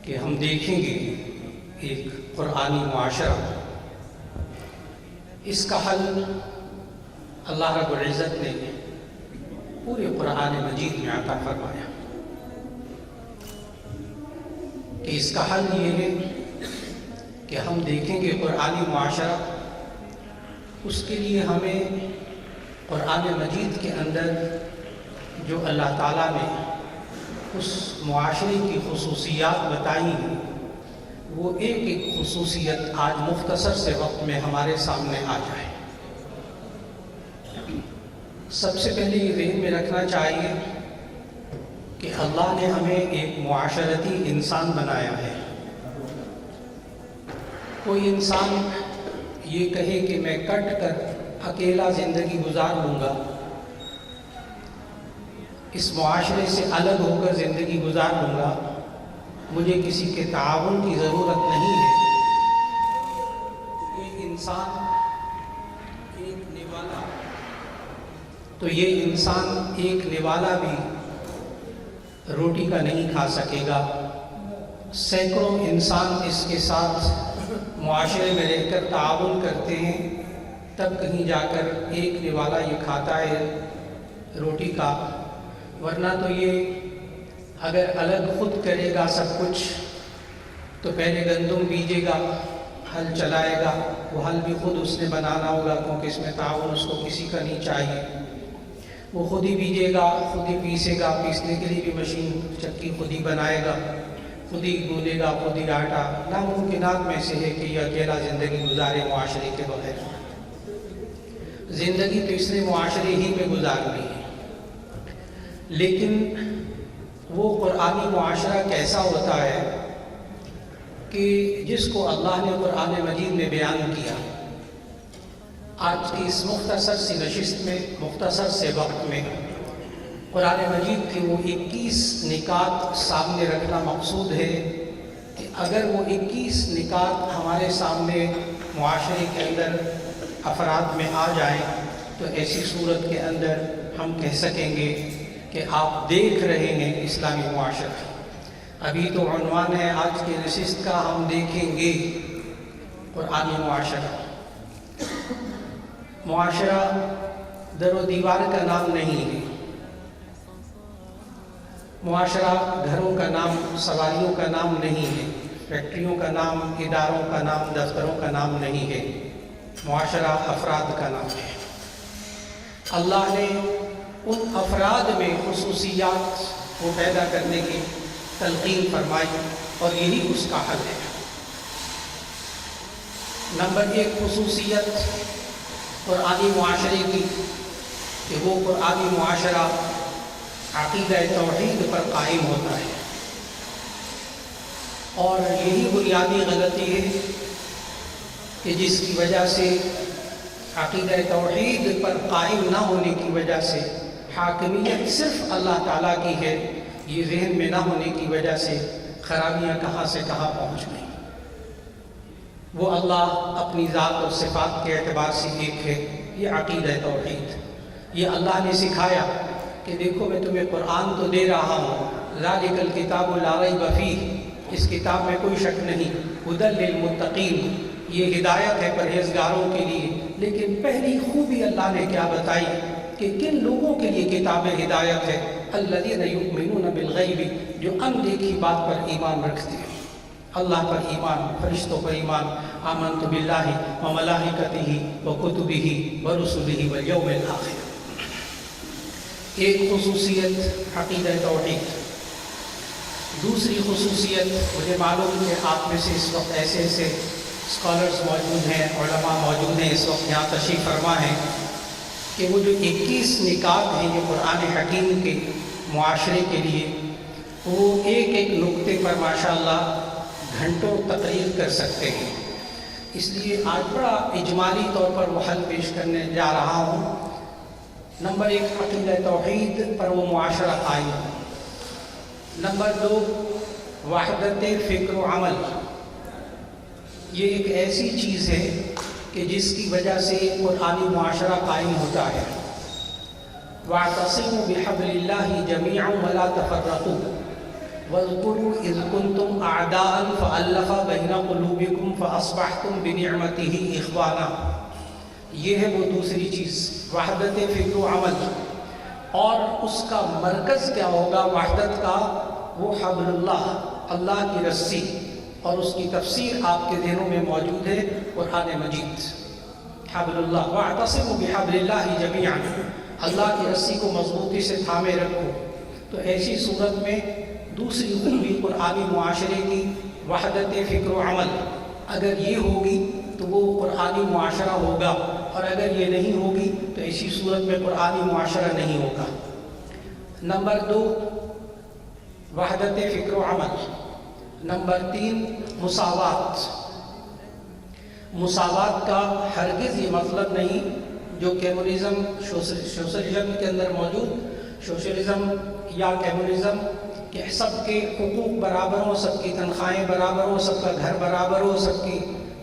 کہ ہم دیکھیں گے ایک قرآنی معاشرہ، اس کا حل اللہ رب العزت نے پورے قرآن مجید میں عطا فرمایا۔ کہ اس کا حل یہ ہے کہ ہم دیکھیں گے قرآنی معاشرہ، اس کے لیے ہمیں قرآن مجید کے اندر جو اللہ تعالیٰ نے اس معاشرے کی خصوصیات بتائی ہیں، وہ ایک ایک خصوصیت آج مختصر سے وقت میں ہمارے سامنے آ جائے۔ سب سے پہلے یہ ذہن میں رکھنا چاہیے کہ اللہ نے ہمیں ایک معاشرتی انسان بنایا ہے۔ کوئی انسان یہ کہے کہ میں کٹ کر اکیلا زندگی گزار لوں گا، اس معاشرے سے الگ ہو کر زندگی گزار لوں گا، مجھے کسی کے تعاون کی ضرورت نہیں ہے، یہ انسان ایک نوالا، تو یہ انسان ایک نوالا بھی روٹی کا نہیں کھا سکے گا۔ سینکڑوں انسان اس کے ساتھ معاشرے میں رہ کر تعاون کرتے ہیں، تب کہیں جا کر ایک نوالا یہ کھاتا ہے روٹی کا، ورنہ تو یہ اگر الگ خود کرے گا سب کچھ تو پہلے گندم بیجے گا، ہل چلائے گا، وہ ہل بھی خود اس نے بنانا ہوگا کیونکہ اس میں تعاون اس کو کسی کا نہیں چاہیے، وہ خود ہی بیجے گا، خود ہی پیسے گا، پیسنے کے لیے بھی مشین چکی خود ہی بنائے گا، خود ہی گوندے گا، خود ہی آٹا۔ ناممکنات میں سے ہے کہ یہ اکیلا زندگی گزارے معاشرے کے بغیر۔ زندگی تو اس نے معاشرے ہی میں گزارنی ہے، لیکن وہ قرآنی معاشرہ کیسا ہوتا ہے کہ جس کو اللہ نے قرآن مجید میں بیان کیا۔ آج کی اس مختصر سی نشست میں، مختصر سے وقت میں قرآن مجید کے وہ 21 نکات سامنے رکھنا مقصود ہے کہ اگر وہ 21 نکات ہمارے سامنے معاشرے کے اندر افراد میں آ جائیں تو ایسی صورت کے اندر ہم کہہ سکیں گے کہ آپ دیکھ رہے ہیں اسلامی معاشرہ۔ ابھی تو عنوان ہے آج کی نشست کا، ہم دیکھیں گے قرآنی معاشرہ۔ معاشرہ در و دیوار کا نام نہیں ہے، معاشرہ گھروں کا نام، سواریوں کا نام نہیں ہے، فیکٹریوں کا نام، اداروں کا نام، دفتروں کا نام نہیں ہے، معاشرہ افراد کا نام ہے۔ اللہ نے ان افراد میں خصوصیات کو پیدا کرنے کی تلقین فرمائی اور یہی اس کا حل ہے۔ نمبر 1 خصوصیت قرآنی معاشرے کی کہ وہ قرآنی معاشرہ عقیدہ توحید پر قائم ہوتا ہے، اور یہی بنیادی غلطی ہے کہ جس کی وجہ سے عقیدہ توحید پر قائم نہ ہونے کی وجہ سے حاکمیت صرف اللہ تعالیٰ کی ہے، یہ ذہن میں نہ ہونے کی وجہ سے خرابیاں کہاں سے کہاں پہنچ گئیں۔ وہ اللہ اپنی ذات اور صفات کے اعتبار سے ایک ہے، یہ عقیدہ توحید۔ یہ اللہ نے سکھایا کہ دیکھو میں تمہیں قرآن تو دے رہا ہوں، ذالک الکتاب لا ریب فیہ، اس کتاب میں کوئی شک نہیں، ھدی للمتقین، یہ ہدایت ہے پرہیزگاروں کے لیے۔ لیکن پہلی خوبی اللہ نے کیا بتائی کہ کن لوگوں کے لیے کتاب ہدایت ہے؟ الذین یؤمنون بالغیب، جو اندیکھی بات پر ایمان رکھتے ہیں، اللہ پر ایمان، فرشتوں پر ایمان، آمنت باللہ وملائکتہ وکتبہ ورسلہ والیوم الآخر۔ ایک خصوصیت عقیدہ توحید۔ دوسری خصوصیت، مجھے معلوم ہے آپ میں سے اس وقت ایسے اسکالرز موجود ہیں، علماء موجود ہیں اس وقت یہاں تشریف فرما ہیں، کہ وہ جو 21 نکات ہیں یہ قرآن حکیم کے معاشرے کے لیے، وہ ایک ایک نقطے پر ماشاءاللہ گھنٹوں تقریر کر سکتے ہیں۔ اس لیے آج بڑا اجمالی طور پر وہ حل پیش کرنے جا رہا ہوں۔ نمبر 1 عقیدہ توحید پر وہ معاشرہ قائم۔ نمبر 2 وحدت فکر و عمل، یہ ایک ایسی چیز ہے کہ جس کی وجہ سے قرآنی معاشرہ قائم ہوتا ہے۔ وَاعْتَصِمُوا بِحَبْلِ اللَّهِ جَمِيعًا وَلَا تَفَرَّقُوا وَاذْكُرُوا إِذْ كُنْتُمْ أَعْدَاءً فَأَلَّفَ بَيْنَ قُلُوبِكُمْ فَأَصْبَحْتُمْ بِنِعْمَتِهِ إِخْوَانًا۔ یہ ہے وہ دوسری چیز، وحدت فکر و عمل۔ اور اس کا مرکز کیا ہوگا وحدت کا؟ وہ حبل اللہ، اللہ کی رسی اور اس کی تفسیر آپ کے ذہنوں میں موجود ہے، قرآن مجید۔ حبل اللہ واعتصموا بحبل اللہ جمیعا، اللہ کی رسی کو مضبوطی سے تھامے رکھو۔ تو ایسی صورت میں دوسری خوبی قرآنی معاشرے کی وحدت فکر و عمل، اگر یہ ہوگی تو وہ قرآنی معاشرہ ہوگا، اور اگر یہ نہیں ہوگی تو ایسی صورت میں قرآنی معاشرہ نہیں ہوگا۔ نمبر 2 وحدت فکر و عمل۔ نمبر 3 مساوات۔ مساوات کا ہرگز یہ مطلب نہیں جو کمیونزم سوشلزم کے اندر موجود سوشلزم یا کمیونزم کہ سب کے حقوق برابر ہوں، سب کی تنخواہیں برابر ہوں، سب کا گھر برابر ہو، سب کی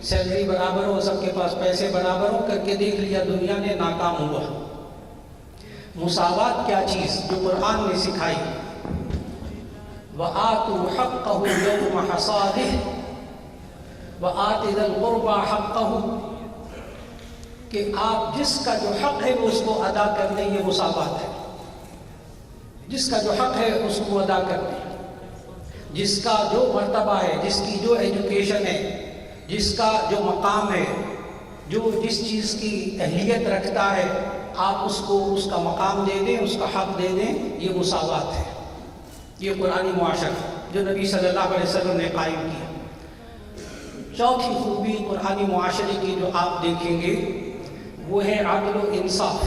سیلری برابر ہو، سب کے پاس پیسے برابر ہو، کر کے دیکھ لیا دنیا نے، ناکام ہوا۔ مساوات کیا چیز جو قرآن نے سکھائی، وَآتُوا حَقَّهُ يَوْمَ حَصَادِهِ وَآتِ ذَا الْقُرْبَى حَقَّهُ، کہ آپ جس کا جو حق ہے وہ اس کو ادا کر دیں، یہ مساوات ہے۔ جس کا جو حق ہے اس کو ادا کر دیں، جس کا جو مرتبہ ہے، جس کی جو ایجوکیشن ہے، جس کا جو مقام ہے، جو جس چیز کی اہلیت رکھتا ہے، آپ اس کو اس کا مقام دے دیں، اس کا حق دے دیں، یہ مساوات ہے۔ یہ قرآنی معاشرہ جو نبی صلی اللہ علیہ وسلم نے قائم کیا۔ چوتھی خوبی قرآنی معاشرے کی جو آپ دیکھیں گے وہ ہے عدل و انصاف۔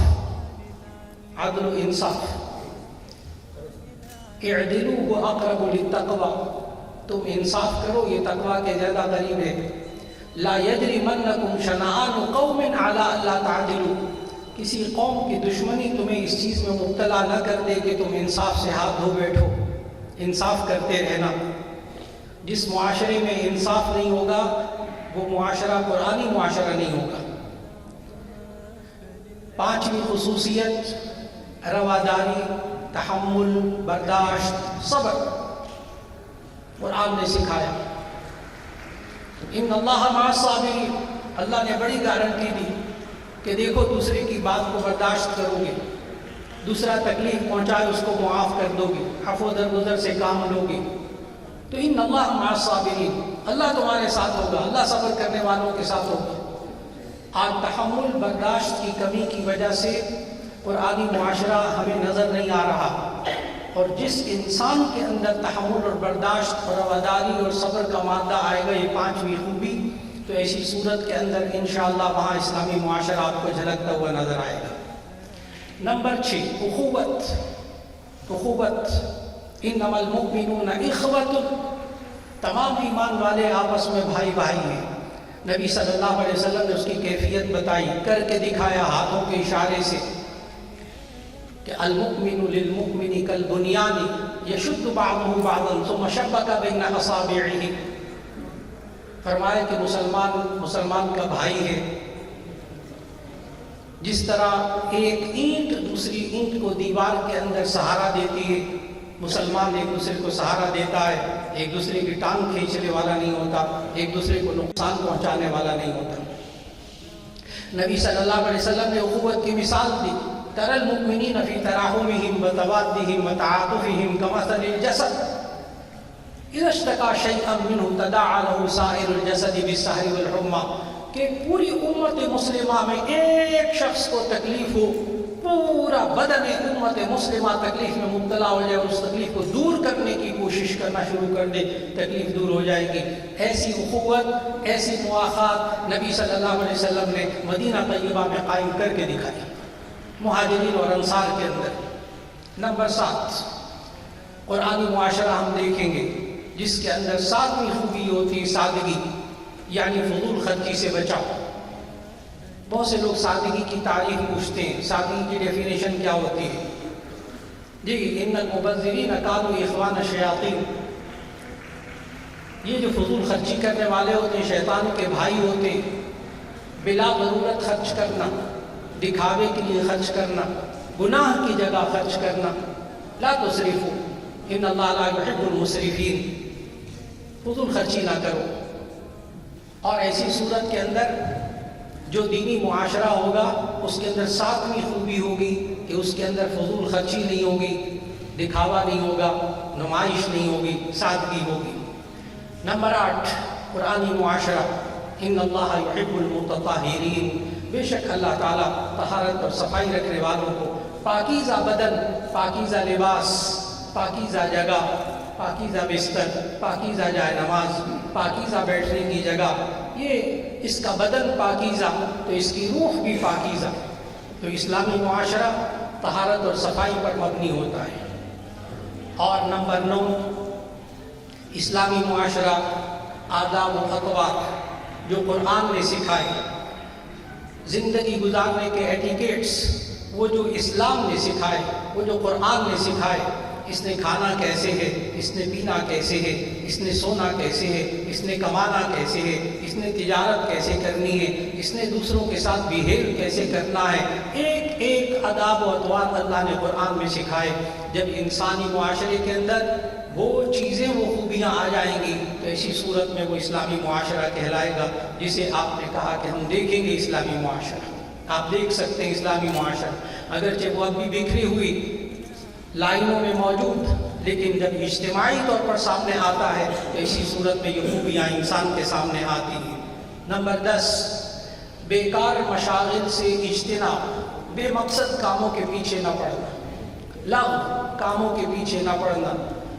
عدل و انصاف، اعدلوا هو اقرب للتقوی، تم انصاف کرو، یہ تقوی کے زیادہ قریب ہے۔ لا یجرمنکم شنآن قوم علی الا تعدلوا، کسی قوم کی دشمنی تمہیں اس چیز میں مبتلا نہ کر دے کہ تم انصاف سے ہاتھ دھو بیٹھو۔ انصاف کرتے رہنا۔ جس معاشرے میں انصاف نہیں ہوگا وہ معاشرہ قرآنی معاشرہ نہیں ہوگا۔ پانچویں خصوصیت رواداری، تحمل، برداشت، صبر، قرآن نے سکھایا۔ ان اللہ مع الصابرین، اللہ نے بڑی گارنٹی دی کہ دیکھو دوسرے کی بات کو برداشت کرو گے، دوسرا تکلیف پہنچائے اس کو معاف کر دو گے، عفو درگزر سے کام لو گے۔ تو ان اللہ مع الصابرین، اللہ تمہارے ساتھ ہوگا، اللہ صبر کرنے والوں کے ساتھ ہوگا۔ آج تحمل برداشت کی کمی کی وجہ سے قرآنی معاشرہ ہمیں نظر نہیں آ رہا، اور جس انسان کے اندر تحمل اور برداشت اور رواداری اور صبر کا مادہ آئے گا، یہ پانچویں خوبی، تو ایسی صورت کے اندر انشاءاللہ وہاں اسلامی معاشرہ آپ کو جھلکتا ہوا نظر آئے گا۔ نمبر 6 اخوت۔ اخوت، انما المؤمنون اخوۃ، تمام ایمان والے آپس میں بھائی بھائی ہیں۔ نبی صلی اللہ علیہ وسلم نے اس کی کیفیت بتائی، کر کے دکھایا ہاتھوں کے اشارے سے کہ المؤمن للمؤمن کالبنیان یشد بعضہ بعضا ثم شبک بین اصابعہ، فرمایا کہ مسلمان کا بھائی ہے، جس طرح ایک اینٹ دوسری اینٹ کو دیوار کے اندر سہارا دیتی ہے، مسلمان ایک دوسرے کو سہارا دیتا ہے، ایک دوسرے کی ٹانگ کھینچنے والا نہیں ہوتا، ایک دوسرے کو نقصان پہنچانے والا نہیں ہوتا۔ نبی صلی اللہ علیہ وسلم نے اخوت کی مثال دی، تری المؤمنین فی تراحمہم وتوادہم وتعاطفہم کمثل الجسد اذا اشتکا شیئا منہ تداعی لہ سائر الجسد بالسہر والحمى، کہ پوری امت مسلمہ میں ایک شخص کو تکلیف ہو، پورا بدن امت مسلمہ تکلیف میں مبتلا ہو جائے، اس تکلیف کو دور کرنے کی کوشش کرنا شروع کر دے، تکلیف دور ہو جائے گی۔ ایسی اخوت، ایسی مواخات نبی صلی اللہ علیہ وسلم نے مدینہ طیبہ میں قائم کر کے دکھائی، مہاجرین اور انصار کے اندر۔ نمبر 7 قرآنی معاشرہ ہم دیکھیں گے جس کے اندر 7ویں خوبی ہوتی ہے سادگی، یعنی فضول خرچی سے بچاؤ۔ بہت سے لوگ سادگی کی تعریف پوچھتے ہیں، سادگی کی ڈیفینیشن کیا ہوتی ہے؟ جی ان المبذرین کانوا اخوان الشیاطین، یہ جو فضول خرچی کرنے والے ہوتے ہیں شیطان کے بھائی ہوتے ہیں۔ بلا ضرورت خرچ کرنا، دکھاوے کے لیے خرچ کرنا، گناہ کی جگہ خرچ کرنا، لا تسرفوا ان اللہ لا يحب المسرفین، فضول خرچی نہ کرو۔ اور ایسی صورت کے اندر جو دینی معاشرہ ہوگا اس کے اندر 7ویں خوبی ہوگی کہ اس کے اندر فضول خرچی نہیں ہوگی، دکھاوا نہیں ہوگا، نمائش نہیں ہوگی، سادگی ہوگی۔ نمبر 8 قرآنی معاشرہ، ان اللہ یحب المتطہرین، بے شک اللہ تعالیٰ طہارت اور صفائی رکھنے والوں کو پاکیزہ بدن، پاکیزہ لباس، پاکیزہ جگہ، پاکیزہ بستر، پاکیزہ جائے نماز، پاکیزہ بیٹھنے کی جگہ، یہ اس کا بدن پاکیزہ تو اس کی روح بھی پاکیزہ۔ تو اسلامی معاشرہ طہارت اور صفائی پر مبنی ہوتا ہے۔ اور نمبر 9 اسلامی معاشرہ آداب و خطوات جو قرآن نے سکھائے، زندگی گزارنے کے ایٹیکیٹس، وہ جو اسلام نے سکھائے، وہ جو قرآن نے سکھائے، اس نے کھانا کیسے ہے، اس نے پینا کیسے ہے، اس نے سونا کیسے ہے، اس نے کمانا کیسے ہے، اس نے تجارت کیسے کرنی ہے، اس نے دوسروں کے ساتھ بیہیو کیسے کرنا ہے، ایک ایک آداب و اطوار اللہ نے قرآن میں سکھائے۔ جب انسانی معاشرے کے اندر وہ چیزیں، وہ خوبیاں آ جائیں گی تو ایسی صورت میں وہ اسلامی معاشرہ کہلائے گا، جسے آپ نے کہا کہ ہم دیکھیں گے اسلامی معاشرہ۔ آپ دیکھ سکتے ہیں اسلامی معاشرہ، اگرچہ وہ اب بھی بکھری ہوئی لائنوں میں موجود، لیکن جب اجتماعی طور پر سامنے آتا ہے تو اسی صورت میں یہ خوبیاں انسان کے سامنے آتی ہیں۔ نمبر 10 بیکار مشاغل سے اجتناب، بے مقصد کاموں کے پیچھے نہ پڑنا، لغو کاموں کے پیچھے نہ پڑنا،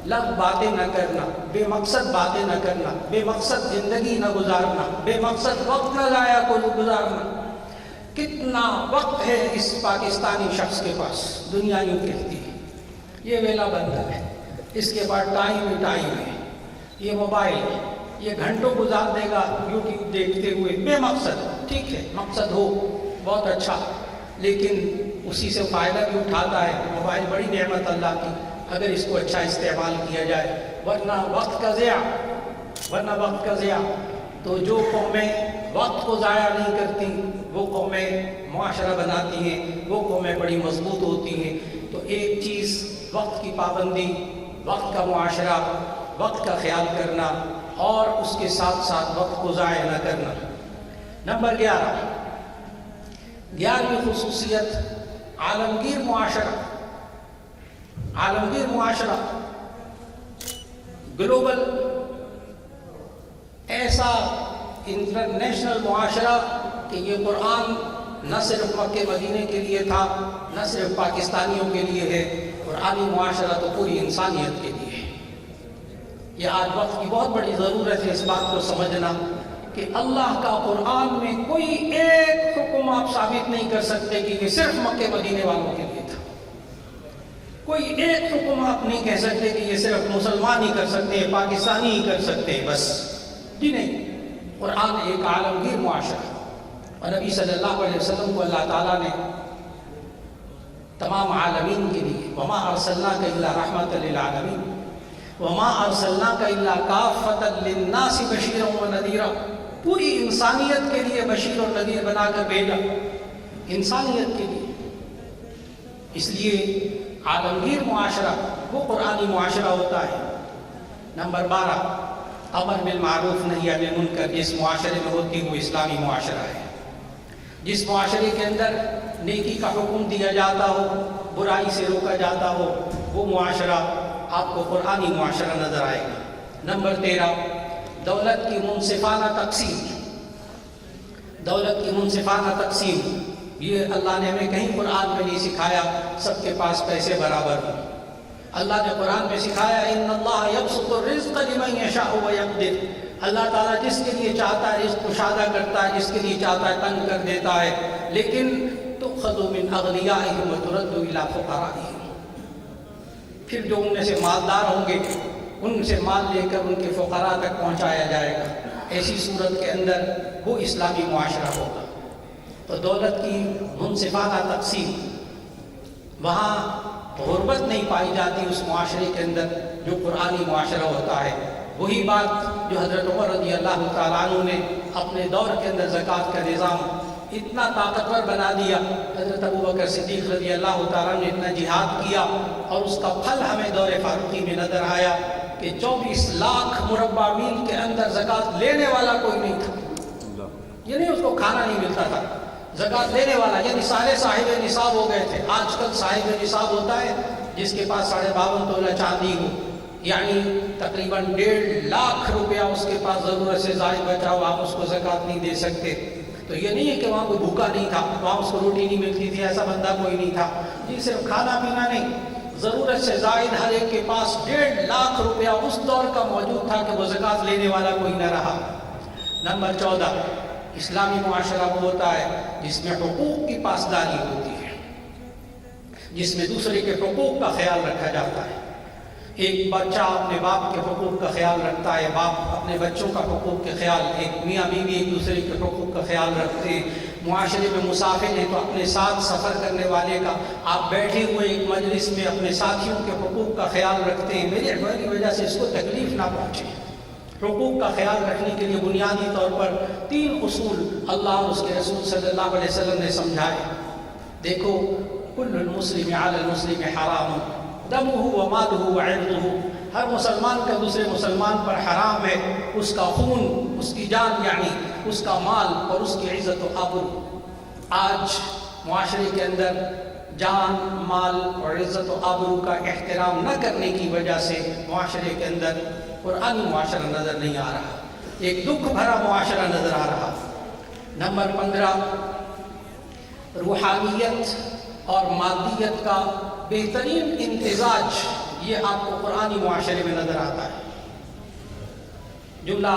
لغو باتیں نہ کرنا، بے مقصد باتیں نہ کرنا، بے مقصد زندگی نہ گزارنا، بے مقصد وقت نہ ضائع گزارنا۔ کتنا وقت ہے اس پاکستانی شخص کے پاس، دنیا یوں کہتی ہے یہ ویلا بندہ ہے، اس کے بعد ٹائم ہی ٹائم ہے، یہ موبائل یہ گھنٹوں گزار دے گا یوٹیوب دیکھتے ہوئے بے مقصد۔ ٹھیک ہے مقصد ہو بہت اچھا، لیکن اسی سے فائدہ بھی اٹھاتا ہے۔ موبائل بڑی نعمت اللہ کی اگر اس کو اچھا استعمال کیا جائے، ورنہ وقت کا ضیاع۔ تو جو قومیں وقت کو ضائع نہیں کرتی وہ قومیں معاشرہ بناتی ہیں، وہ قومیں بڑی مضبوط ہوتی ہیں۔ تو ایک چیز وقت کی پابندی، وقت کا معاشرہ، وقت کا خیال کرنا، اور اس کے ساتھ ساتھ وقت کو ضائع نہ کرنا۔ نمبر 11ویں خصوصیت عالمگیر معاشرہ، عالمگیر معاشرہ، گلوبل، ایسا انٹرنیشنل معاشرہ کہ یہ قرآن نہ صرف مکہ مدینے کے لیے تھا، نہ صرف پاکستانیوں کے لیے ہے، قرآنی معاشرہ تو پوری انسانیت کے لیے ہے۔ یہ آج وقت کی بہت بڑی ضرورت ہے اس بات کو سمجھنا کہ اللہ کا قرآن میں کوئی ایک حکم آپ ثابت نہیں کر سکتے کہ یہ صرف مکہ مدینے والوں کے لیے تھا۔ کوئی ایک حکم آپ نہیں کہہ سکتے کہ یہ صرف مسلمان ہی کر سکتے ہیں، پاکستانی ہی کر سکتے ہیں، بس جی نہیں۔ قرآن ایک عالمگیر معاشرہ، اور نبی صلی اللہ علیہ وسلم کو اللہ تعالیٰ نے تمام عالمین کے لیے وما ارسلناک الا رحمۃ للعالمین وما ارسلناک الا کافۃ للناس بشیرا ونذیرا، پوری انسانیت کے لیے بشیر اور نذیر بنا کر بھیجا، انسانیت کے لیے۔ اس لیے عالمگیر معاشرہ وہ قرآنی معاشرہ ہوتا ہے۔ نمبر 12 امر بالمعروف نہی عن المنکر، جس معاشرے میں ہوتی وہ اسلامی معاشرہ ہے۔ جس معاشرے کے اندر نیکی کا حکم دیا جاتا ہو، برائی سے روکا جاتا ہو، وہ معاشرہ آپ کو قرآنی معاشرہ نظر آئے گا۔ نمبر 13 دولت کی منصفانہ تقسیم، دولت کی منصفانہ تقسیم، یہ اللہ نے ہمیں کہیں قرآن میں نہیں سکھایا سب کے پاس پیسے برابر ہوں۔ اللہ نے قرآن میں سکھایا ان اللہ یبسط الرزق لمن یشاء ویقدر، اللہ تعالیٰ جس کے لیے چاہتا ہے رزق کشادہ کرتا ہے، جس کے لیے چاہتا ہے تنگ کر دیتا ہے، لیکن تؤخذ من اغنیائہم وترد الی فقرائہم، پھر جو ان میں سے مالدار ہوں گے ان سے مال لے کر ان کے فقراء تک پہنچایا جائے گا۔ ایسی صورت کے اندر وہ اسلامی معاشرہ ہوگا۔ تو دولت کی منصفانہ تقسیم، وہاں غربت نہیں پائی جاتی اس معاشرے کے اندر جو قرآنی معاشرہ ہوتا ہے۔ وہی بات جو حضرت عمر رضی اللہ تعالیٰ عنہ نے اپنے دور کے اندر زکوٰۃ کا نظام اتنا طاقتور بنا دیا، حضرت ابوبکر صدیق رضی اللہ تعالیٰ نے اتنا جہاد کیا، اور اس کا پھل ہمیں دور فاروقی میں نظر آیا کہ 24 لاکھ مربع میل کے اندر زکوٰۃ لینے والا کوئی نہیں تھا، یعنی اس کو کھانا نہیں ملتا تھا، زکوٰۃ لینے والا، یعنی سارے صاحب نصاب ہو گئے تھے۔ آج کل صاحب نصاب ہوتا ہے جس کے پاس 52.5 تولہ چاندی ہو، یعنی تقریباً 1.5 لاکھ روپیہ اس کے پاس ضرورت سے زائد بچا ہو، آپ اس کو زکوٰۃ نہیں دے سکتے. تو یہ نہیں ہے کہ وہاں کوئی بھوکا نہیں تھا، وہاں اس کو روٹی نہیں ملتی تھی، ایسا بندہ کوئی نہیں تھا. جی صرف کھانا پینا نہیں، ضرورت سے زائد ہر ایک کے پاس 1.5 لاکھ روپیہ اس دور کا موجود تھا کہ وہ زکوٰۃ لینے والا کوئی نہ رہا. نمبر 14، اسلامی معاشرہ وہ ہوتا ہے جس میں حقوق کی پاسداری ہوتی ہے، جس میں دوسرے کے حقوق کا خیال رکھا جاتا ہے. ایک بچہ اپنے باپ کے حقوق کا خیال رکھتا ہے، باپ اپنے بچوں کا حقوق کے خیال، ایک میاں بیوی ایک دوسرے کے حقوق کا خیال رکھتے ہیں. معاشرے میں مسافر ہیں تو اپنے ساتھ سفر کرنے والے کا، آپ بیٹھے ہوئے ایک مجلس میں اپنے ساتھیوں کے حقوق کا خیال رکھتے ہیں، میری وجہ سے اس کو تکلیف نہ پہنچے. حقوق کا خیال رکھنے کے لیے بنیادی طور پر 3 اصول اللہ اور اس کے رسول صلی اللہ علیہ وسلم نے سمجھائے. دیکھو، کل المسلم علی المسلم حرام دمہ و مالہ و عرضہ، ہر مسلمان کا دوسرے مسلمان پر حرام ہے، اس کا خون، اس کی جان، یعنی اس کا مال اور اس کی عزت و آبرو. آج معاشرے کے اندر جان، مال اور عزت و آبرو کا احترام نہ کرنے کی وجہ سے معاشرے کے اندر قرآنی معاشرہ نظر نہیں آ رہا، ایک دکھ بھرا معاشرہ نظر آ رہا. نمبر 15، روحانیت اور مادیت کا بہترین امتزاج، یہ آپ کو قرآنی معاشرے میں نظر آتا ہے. جملہ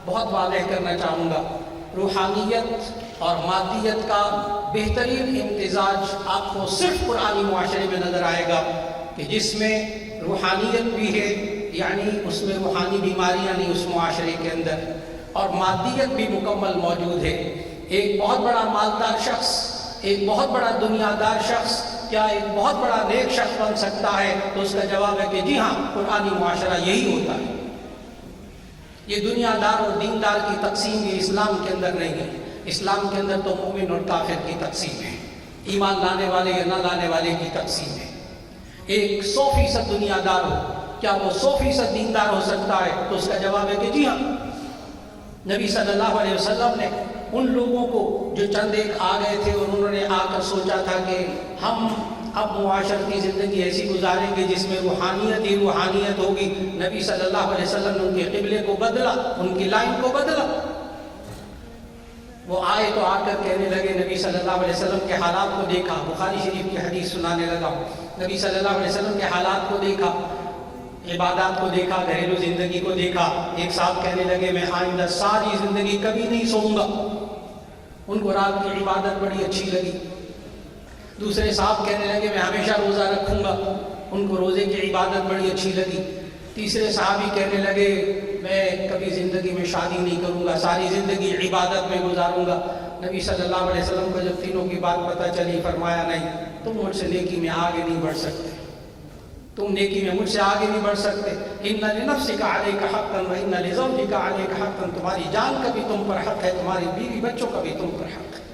بہت واضح کرنا چاہوں گا، روحانیت اور مادیت کا بہترین امتزاج آپ کو صرف قرآنی معاشرے میں نظر آئے گا کہ جس میں روحانیت بھی ہے، یعنی اس میں روحانی بیماریاں نہیں اس معاشرے کے اندر، اور مادیت بھی مکمل موجود ہے. ایک بہت بڑا مالدار شخص، ایک بہت بڑا دنیا دار شخص کیا ایک بہت بڑا نیک شخص بن سکتا ہے؟ تو اس کا جواب ہے کہ جی ہاں، قرآنی معاشرہ یہی ہوتا ہے. یہ دنیا دار اور دیندار کی تقسیم یہ اسلام کے اندر نہیں ہے. اسلام کے اندر تو مومن اور کافر کی تقسیم ہے، ایمان لانے والے یا نہ لانے والے کی تقسیم ہے. ایک 100% دنیا دار ہو، کیا وہ 100% دیندار ہو سکتا ہے؟ تو اس کا جواب ہے کہ جی ہاں. نبی صلی اللہ علیہ وسلم نے ان لوگوں کو جو چند ایک آ گئے تھے اور انہوں نے آ کر سوچا تھا کہ ہم اب معاشرتی زندگی ایسی گزاریں گے جس میں روحانیت ہی روحانیت ہوگی، نبی صلی اللہ علیہ وسلم نے ان کے قبلے کو بدلا، ان کی لائن کو بدلا. وہ آئے تو آ کر کہنے لگے، نبی صلی اللہ علیہ وسلم کے حالات کو دیکھا، بخاری شریف کی حدیث سنانے لگا، نبی صلی اللہ علیہ وسلم کے حالات کو دیکھا، عبادات کو دیکھا، گھریلو زندگی کو دیکھا. ایک صاحب کہنے لگے میں آئندہ ساری زندگی کبھی نہیں سوؤں گا، ان کو رات کی عبادت بڑی اچھی لگی. دوسرے صاحب کہنے لگے میں ہمیشہ روزہ رکھوں گا، ان کو روزے کی عبادت بڑی اچھی لگی. تیسرے صحابی کہنے لگے میں کبھی زندگی میں شادی نہیں کروں گا، ساری زندگی عبادت میں گزاروں گا. نبی صلی اللہ علیہ وسلم کو جب تینوں کی بات پتہ چلی، فرمایا نہیں، تم مجھ سے نیکی میں آگے نہیں بڑھ سکتے، تم نیکی میں مجھ سے آگے نہیں بڑھ سکتے. ان لنفسک علیک حقا و ان لزوجک علیک حقا، تمہاری جان کا بھی تم پر حق ہے، تمہاری بیوی بچوں کا بھی تم پر حق ہے.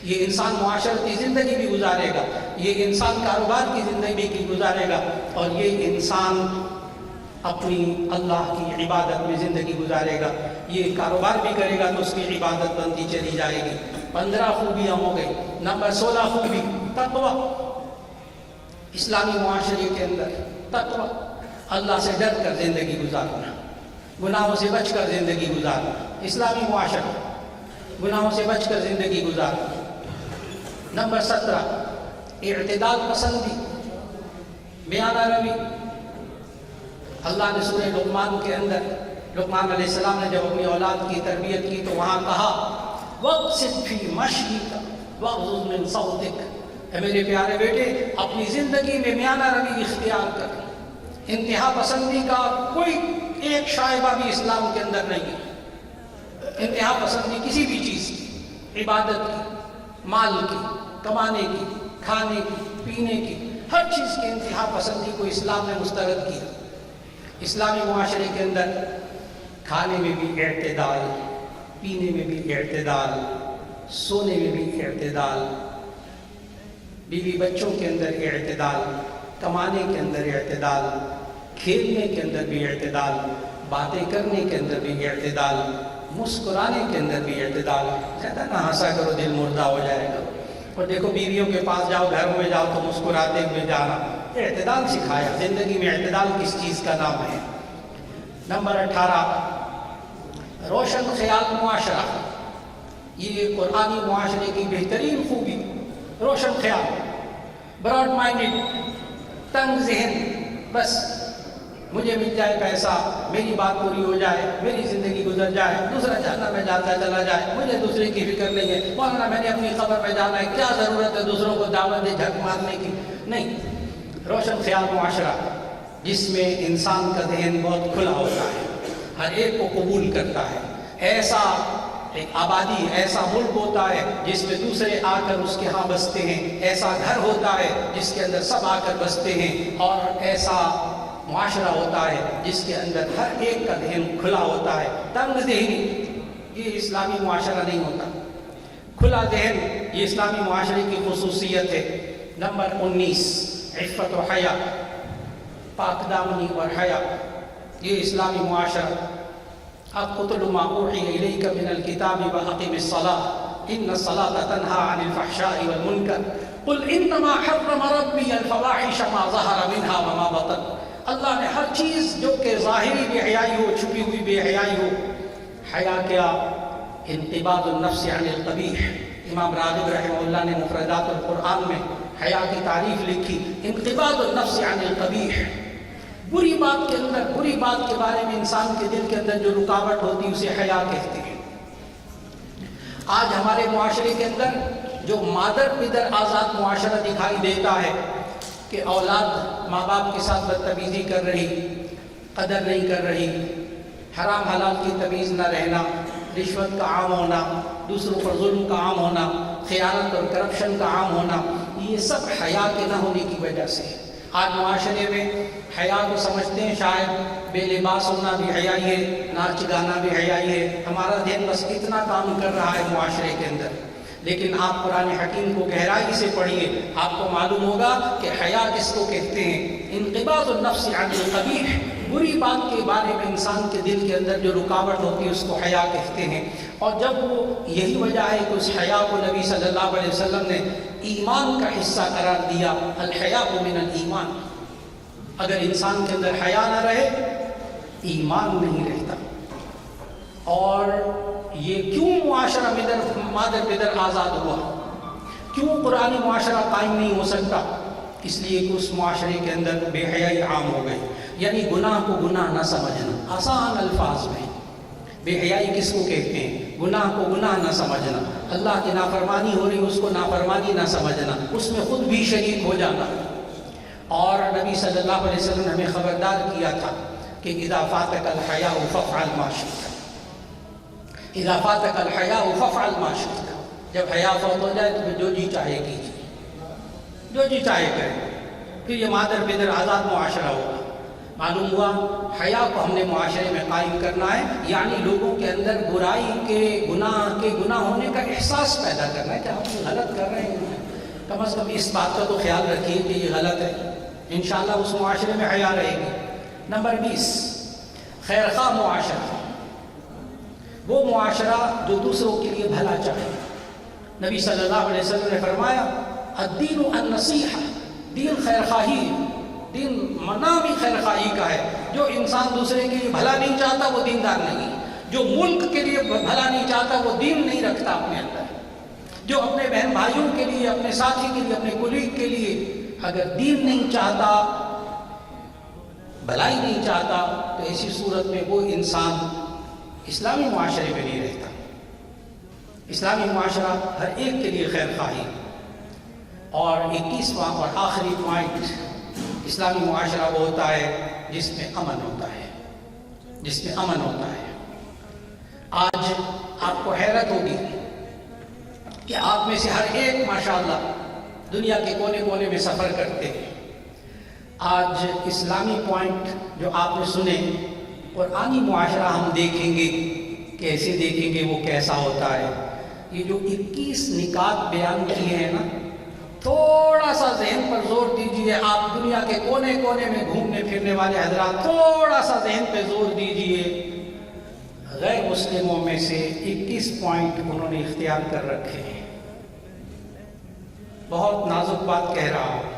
یہ انسان معاشرتی زندگی بھی گزارے گا، یہ انسان کاروبار کی زندگی بھی گزارے گا، اور یہ انسان اپنی اللہ کی عبادت میں زندگی گزارے گا. یہ کاروبار بھی کرے گا تو اس کی عبادت بنتی چلی جائے گی. 15 خوبیاں ہو گئی. نمبر 16 خوبی تقوی. اسلامی معاشرے کے اندر تقوی، اللہ سے ڈر کر زندگی گزارنا، گناہوں سے بچ کر زندگی گزارنا. اسلامی معاشرہ گناہوں سے بچ کر زندگی گزارنا. نمبر 17 اعتدال پسندی، میانہ روی. اللہ نے سورہ لقمان کے اندر، لقمان علیہ السلام نے جب اپنی اولاد کی تربیت کی تو وہاں کہا وَاقْصِدْ فِي مَشْيِكَ وَاغْضُضْ مِنْ صَوْتِكَ، اے میرے پیارے بیٹے اپنی زندگی میں میانہ روی اختیار کر. انتہا پسندی کا کوئی ایک شائبہ بھی اسلام کے اندر نہیں ہے. انتہا پسندی کسی بھی چیز کی، عبادت کی، مال کی، کمانے کی، کھانے کی، پینے کی، ہر چیز کی انتہا پسندی کو اسلام نے مسترد کیا. اسلامی معاشرے کے اندر کھانے میں بھی اعتدال، پینے میں بھی اعتدال، سونے میں بھی اعتدال، بیوی بچوں کے اندر اعتدال، کمانے کے اندر اعتدال، کھیلنے کے اندر بھی اعتدال، باتیں کرنے کے اندر بھی اعتدال، مسکرانے کے اندر بھی اعتدال. زیادہ نہ ہنسا کرو دل مردہ ہو جائے گا. اور دیکھو بیویوں کے پاس جاؤ، گھروں میں جاؤ تو مسکراتے ہوئے جانا. اعتدال سکھایا. زندگی میں اعتدال کس چیز کا نام ہے. نمبر 18 روشن خیال معاشرہ. یہ قرآنی معاشرے کی بہترین خوبی. روشن خیال، براڈ مائنڈڈ، تنگ ذہن، بس مجھے مل جائے پیسہ، میری بات پوری ہو جائے، میری زندگی گزر جائے، دوسرا جہنم میں جاتا چلا جائے، مجھے دوسرے کی فکر نہیں ہے. مولانا میں نے اپنی قبر میں جانا ہے، کیا ضرورت ہے دوسروں کو دعوت دے جھک مارنے کی. نہیں، روشن خیال معاشرہ جس میں انسان کا ذہن بہت کھلا ہوتا ہے، ہر ایک کو قبول کرتا ہے. ایسا ایک آبادی، ایسا ملک ہوتا ہے جس میں دوسرے آ کر اس کے ہاں بستے ہیں. ایسا گھر ہوتا ہے جس کے اندر سب آ کر بستے ہیں. اور ایسا معاشرہ ہوتا ہے جس کے اندر ہر ایک کا ذہن کھلا ہوتا ہے. تنگ ذہنی یہ اسلامی معاشرہ نہیں ہوتا. کھلا ذہن یہ اسلامی معاشرے کی خصوصیت ہے. نمبر 19 عفت و حیا، پاک دامنی اور حیا. یہ اسلامی معاشرہ. اتل ما اوحی الیک من الکتاب واقم الصلاۃ ان الصلاۃ تنہی عن الفحشاء والمنکر قل انما حرم ربی الفواحش ما ظہر منها وما بطن. اللہ نے ہر چیز جو کہ ظاہری بے حیائی ہو، چھپی ہوئی بے حیائی ہو. حیا کیا؟ انقباض النفس عن القبیح. امام راغب رحمہ اللہ نے مفردات القرآن میں حیا کی تعریف لکھی. انقباض النفس عن القبیح. بری بات کے اندر، بری بات کے بارے میں انسان کے دل کے اندر جو رکاوٹ ہوتی ہے اسے حیا کہتے ہیں. آج ہمارے معاشرے کے اندر جو مادر پدر آزاد معاشرہ دکھائی دیتا ہے کہ اولاد ماں باپ کے ساتھ بدتمیزی کر رہی، قدر نہیں کر رہی، حرام حلال کی تمیز نہ رہنا، رشوت کا عام ہونا، دوسروں پر ظلم کا عام ہونا، خیانت اور کرپشن کا عام ہونا، یہ سب حیا کے نہ ہونے کی وجہ سے ہے. آج معاشرے میں حیا کو سمجھتے ہیں شاید بے لباس ہونا بھی حیائی ہے، ناچ گانا بھی حیائی ہے. ہمارا ذہن بس اتنا کام کر رہا ہے معاشرے کے اندر. لیکن آپ قرآن حکیم کو گہرائی سے پڑھیے، آپ کو معلوم ہوگا کہ حیا کس کو کہتے ہیں. انقباض النفس عن القبیح. بری بات کے بارے میں انسان کے دل کے اندر جو رکاوٹ ہوتی ہے اس کو حیا کہتے ہیں. اور جب وہ یہی وجہ ہے کہ اس حیا کو نبی صلی اللہ علیہ وسلم نے ایمان کا حصہ قرار دیا. الحیاء من الایمان. اگر انسان کے اندر حیا نہ رہے ایمان نہیں رہتا. اور یہ کیوں معاشرہ مادر پدر آزاد ہوا؟ کیوں قرآنی معاشرہ قائم نہیں ہو سکتا؟ اس لیے کہ اس معاشرے کے اندر بے حیائی عام ہو گئی. یعنی گناہ کو گناہ نہ سمجھنا. آسان الفاظ میں بے حیائی کس کو کہتے ہیں؟ گناہ کو گناہ نہ سمجھنا. اللہ کی نافرمانی ہو رہی اس کو نافرمانی نہ سمجھنا، اس میں خود بھی شریک ہو جانا. اور نبی صلی اللہ علیہ وسلم نے ہمیں خبردار کیا تھا کہ اذا فاتک الحیاء فافعل ما شئت. اذا فاتک الحیاء فافعل ما شئت. جب حیا فوت ہو جائے تو جو جی چاہے کیجیے، جو جی چاہے کرے. پھر یہ مادر پدر آزاد معاشرہ ہوگا. معلوم ہوا حیا کو ہم نے معاشرے میں قائم کرنا ہے. یعنی لوگوں کے اندر برائی کے گناہ ہونے کا احساس پیدا کرنا ہے کہ ہم غلط کر رہے ہیں. کم از کم اس بات کا تو خیال رکھیے کہ یہ غلط ہے. انشاءاللہ اس معاشرے میں حیا رہے گی. نمبر 20 خیرخواہ معاشرہ. وہ معاشرہ جو دوسروں کے لیے بھلا چاہے. نبی صلی اللہ علیہ وسلم نے فرمایا الدین النصیحہ. دین خیرخواہی، دین نام ہی خیرخواہی کا ہے. جو انسان دوسرے کے لیے بھلا نہیں چاہتا وہ دیندار نہیں. جو ملک کے لیے بھلا نہیں چاہتا وہ دین نہیں رکھتا اپنے اندر. جو اپنے بہن بھائیوں کے لیے، اپنے ساتھی کے لیے، اپنے کولیگ کے لیے اگر دین نہیں چاہتا، بھلائی نہیں چاہتا، تو ایسی صورت میں وہ انسان اسلامی معاشرے میں نہیں رہتا. اسلامی معاشرہ ہر ایک کے لیے خیر خواہی. اور 21واں اور آخری پوائنٹ، اسلامی معاشرہ وہ ہوتا ہے جس میں امن ہوتا ہے، جس میں امن ہوتا ہے. آج آپ کو حیرت ہوگی کہ آپ میں سے ہر ایک ماشاءاللہ دنیا کے کونے کونے میں سفر کرتے ہیں. آج اسلامی پوائنٹ جو آپ نے سنے، قرآنی معاشرہ ہم دیکھیں گے. کیسے دیکھیں گے؟ وہ کیسا ہوتا ہے؟ یہ جو 21 نکات بیان کیے ہیں نا، تھوڑا سا ذہن پر زور دیجئے. آپ دنیا کے کونے کونے میں گھومنے پھرنے والے حضرات تھوڑا سا ذہن پہ زور دیجئے. غیر مسلموں میں سے 21 پوائنٹ انہوں نے اختیار کر رکھے ہیں. بہت نازک بات کہہ رہا ہوں.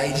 IG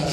IG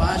5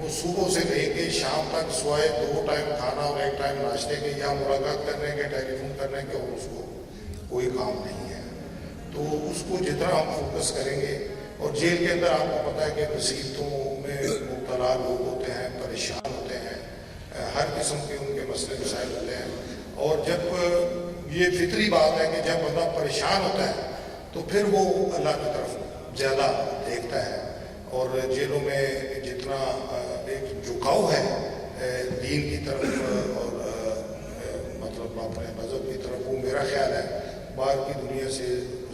وہ صبح سے لے کے شام تک سوائے 2 ٹائم کھانا اور 1 ٹائم ناشتے کے یا ملاقات کرنے کے ٹیلی فون کرنے کے اور اس کو کوئی کام نہیں ہے. تو اس کو جتنا ہم فوکس کریں گے. اور جیل کے اندر آپ کو پتہ ہے کہ مصیبتوں میں مبتلا لوگ ہوتے ہیں, پریشان ہوتے ہیں, ہر قسم کے ان کے مسئلے مسائل ہوتے ہیں. اور جب یہ فطری بات ہے کہ جب بندہ پریشان ہوتا ہے تو پھر وہ اللہ کی طرف زیادہ دیکھتا ہے. اور جیلوں میں جتنا ایک جھکاؤ ہے دین کی طرف اور مطلب اپنے مذہب کی طرف, وہ میرا خیال ہے باہر کی دنیا سے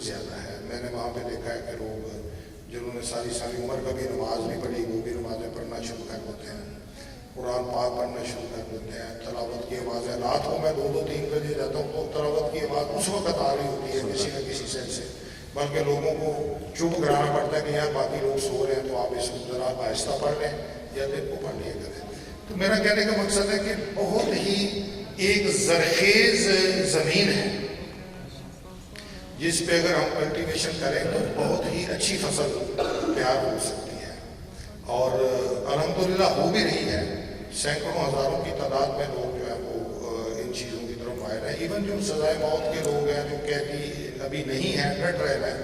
زیادہ ہے. میں نے وہاں پہ دیکھا ہے کہ لوگ جنہوں نے ساری عمر کبھی نماز نہیں پڑھی وہ بھی نمازیں پڑھنا شروع کر دیتے ہیں, قرآن پاک پڑھنا شروع کر دیتے ہیں. تلاوت کی آوازیں رات کو میں 2-3 بجے جاتا ہوں تو تلاوت کی آواز اس وقت آ رہی ہوتی ہے کسی نہ کسی سیل سے, بلکہ لوگوں کو چپ کرانا پڑتا ہے کہ یار باقی لوگ سو رہے ہیں تو آپ اس کو ذرا آہستہ پڑھ لیں یا دل کو پڑھ لیا کریں. تو میرا کہنے کا مقصد ہے کہ بہت ہی ایک زرخیز زمین ہے جس پہ اگر ہم کلٹیویشن کریں تو بہت ہی اچھی فصل تیار ہو سکتی ہے. اور الحمدللہ ہو بھی رہی ہے. سینکڑوں ہزاروں کی تعداد میں لوگ جو ہے وہ ان چیزوں کی طرف مائل ہیں. ایون جو سزائے موت کے لوگ ہیں جو قیدی ابھی نہیں ہیں, ڈٹ رہے ہیں,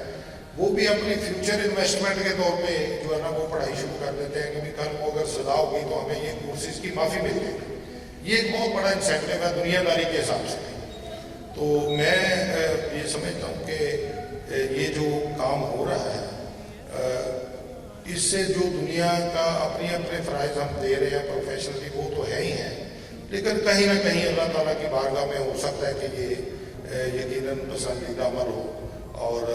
وہ بھی اپنی فیوچر انویسٹمنٹ کے طور پہ جو ہے نا وہ پڑھائی شروع کر دیتے ہیں کہ کل کو اگر سزا ہوگی تو ہمیں یہ کورسز کی معافی مل جائے گی. یہ ایک بہت بڑا انسینٹیو ہے دنیا داری کے حساب سے. تو میں یہ سمجھتا ہوں کہ یہ جو کام ہو رہا ہے اس سے جو دنیا کا اپنے فرائض ہم دے رہے ہیں پروفیشنلی وہ تو ہے ہی ہیں, لیکن کہیں نہ کہیں اللہ تعالیٰ کی بارگاہ میں ہو سکتا ہے کہ یہ یقیناً پسندیدہ عمل ہو اور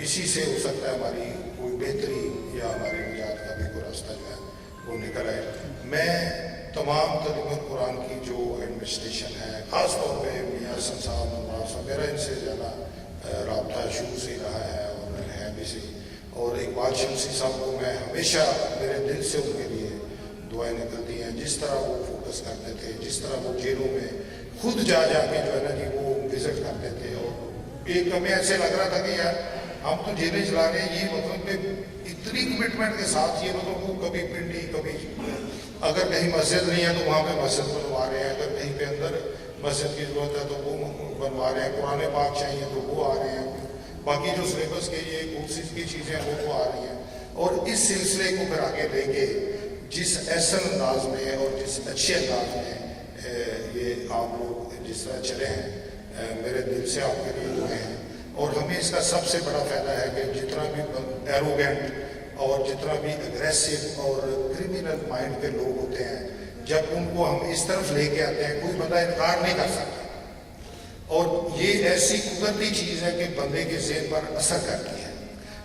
اسی سے ہو سکتا ہے ہماری کوئی بہتری یا ہماری نجات کا بھی کوئی راستہ جو ہے وہ نکل آئے. میں تمام ترجمہ قرآن کی جو ایڈمنسٹریشن ہے, خاص طور پہ میاں حسن صاحب نواز صاحب, میرا ان سے زیادہ رابطہ شروع سے ہی رہا ہے اور ہے بھی صحیح. اور اقبال شمسی صاحب کو میں ہمیشہ میرے دل سے ان کے لیے دعائیں نکلتی ہیں. جس طرح وہ فوکس کرتے تھے, جس طرح وہ جیلوں میں خود جا کے جو ہے نا جی وہ وزٹ کرتے تھے. اور ایک ہمیں ایسے لگ رہا تھا کہ یار ہم تو جیلیں چلا رہے ہیں, یہ مطلب کہ اتنی کمٹمنٹ کے ساتھ یہ مطلب وہ کبھی پنڈی کبھی اگر کہیں مسجد نہیں ہے تو وہاں پہ مسجد بنوا رہے ہیں, اگر کہیں پہ اندر مسجد کی ضرورت ہے تو وہ بنوا رہے ہیں, قرآن پاک چاہیے تو وہ آ رہے ہیں, باقی جو سلیبس کے یہ کورسز کی چیزیں وہ تو آ رہی ہیں. اور اس سلسلے کو پھر آگے لے کے جس احسن انداز میں اور جس اچھے انداز میں یہ آپ لوگ جس طرح چلے ہیں, میرے دل سے آپ کے لیے دعائیں ہیں. اور ہمیں اس کا سب سے بڑا فائدہ ہے کہ جتنا بھی ایروگینٹ اور جتنا بھی اگریسو اور کرمنل مائنڈ کے لوگ ہوتے ہیں, جب ان کو ہم اس طرف لے کے آتے ہیں کوئی بندہ انکار نہیں کر سکتا. اور یہ ایسی قدرتی چیز ہے کہ بندے کے ذہن پر اثر کرتی ہے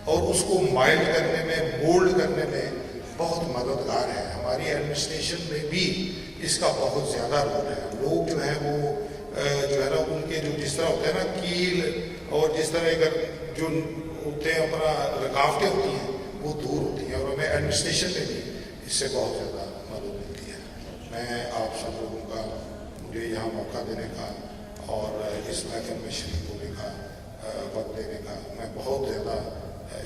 اور اس کو مائلڈ کرنے میں, مولڈ کرنے میں بہت مددگار ہے. ہماری ایڈمنسٹریشن میں بھی اس کا بہت زیادہ رول ہے. لوگ جو ہیں وہ جو ہے نا ان کے جو جس طرح ہوتے ہیں نا کیل اور جس طرح اگر جو ہوتے ہیں اپنا رکاوٹیں ہوتی ہیں وہ دور ہوتی ہیں, اور ہمیں ایڈمنسٹریشن میں بھی اس سے بہت زیادہ مدد ملتی ہے. میں آپ سب لوگوں کا مجھے یہاں موقع دینے کا اور اس محفل میں شریک ہونے کا وقت دینے کا میں بہت زیادہ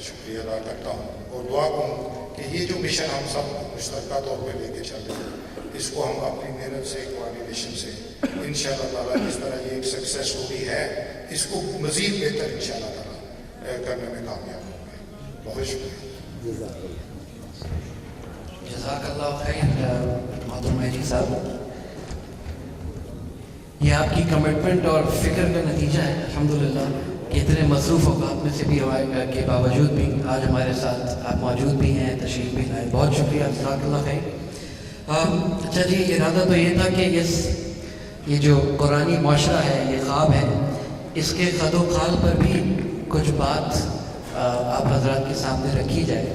شکریہ ادا کرتا ہوں. اور دعا کروں کہ یہ جو مشن ہم سب مشترکہ طور پہ لے کے چل رہے ہیں اس کو ہم اپنی محنت سے, کوآرڈینیشن سے انشاءاللہ تعالیٰ جس طرح یہ ایک سکسیس اسٹوری ہے اس کو مزید بہتر انشاءاللہ تعالیٰ کرنے میں کامیاب ہوں گے. بہت شکریہ. جزاک اللہ خیر محترم مہدی صاحب. یہ آپ کی کمٹمنٹ اور فکر کا نتیجہ ہے الحمدللہ کہ اتنے مصروف اوقات میں سے بھی کے باوجود بھی آج ہمارے ساتھ آپ موجود بھی ہیں, تشریف بھی لائے. بہت شکریہ, جزاک اللہ خیر. اچھا جی, ارادہ تو یہ تھا کہ یہ جو قرآنی معاشرہ ہے, یہ خواب ہے, اس کے خد و خال پر بھی کچھ بات آپ حضرات کے سامنے رکھی جائے.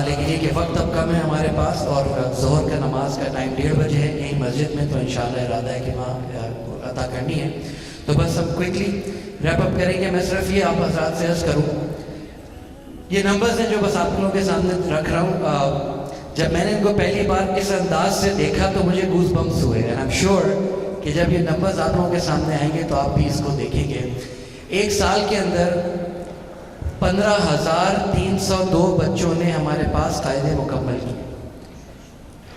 لیکن یہ کہ وقت اب کم ہے ہمارے پاس اور ظہر کا نماز کا ٹائم 1:30 بجے ہے یہیں مسجد میں, تو انشاءاللہ ارادہ ہے کہ وہاں عطا کرنی ہے. تو بس ہم کوئکلی ریپ اپ کریں گے. میں صرف یہ آپ حضرات سے عرض کروں, یہ نمبرز ہیں جو بس آپ لوگوں کے سامنے رکھ رہا ہوں. جب میں نے ان کو پہلی بار اس انداز سے دیکھا تو مجھے گوز بمپس ہوئے, اینڈ آئی ایم شیور کہ جب یہ نمبرز آپ لوگوں کے سامنے آئیں گے تو آپ بھی اس کو دیکھیں گے. ایک سال کے اندر 15,302 بچوں نے ہمارے پاس قاعدے مکمل کی.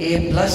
A+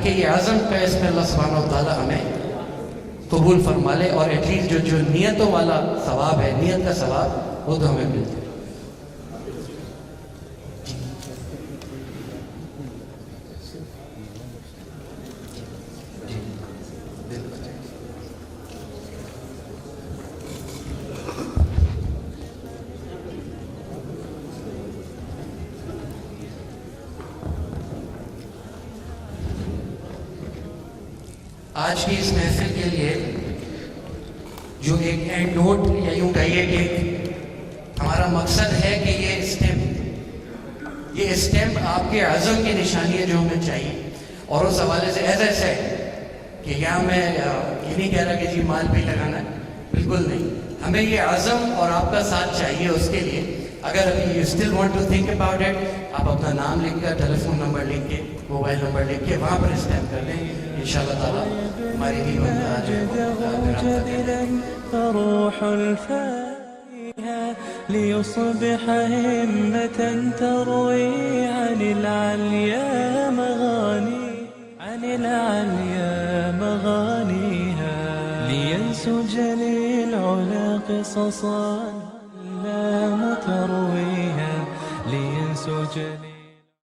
تاکہ یہ عزم کا اس میں اللہ سبحانہ و تعالیٰ ہمیں قبول فرما لے، اور ایٹ لیسٹ جو نیتوں والا ثواب ہے، نیت کا ثواب، وہ تو ہمیں مل جائے۔ آج کی اس محفل کے لیے جو ایک اینڈ نوٹ، یا یوں کہیے کہ ہمارا مقصد ہے کہ یہ اسٹیمپ آپ کے عزم کی نشانی ہے جو ہمیں چاہیے، اور اس حوالے سے ایز اے سیڈ کہ یہاں میں یہ نہیں کہہ رہا کہ جی مال بھی لگانا ہے، بالکل نہیں، ہمیں یہ عزم اور آپ کا ساتھ چاہیے۔ اس کے لیے اگر ابھی you still want to think about it, آپ اپنا نام لکھ کر، ٹیلی فون نمبر لکھ کے، موبائل نمبر لکھ کے وہاں پر اسٹیمپ کر لیں، انشاءاللہ تعالیٰ ہماری بھی فروح الفاتحة ليصبح همة تروي عن العليا مغانيها لينسج للعلا قصصا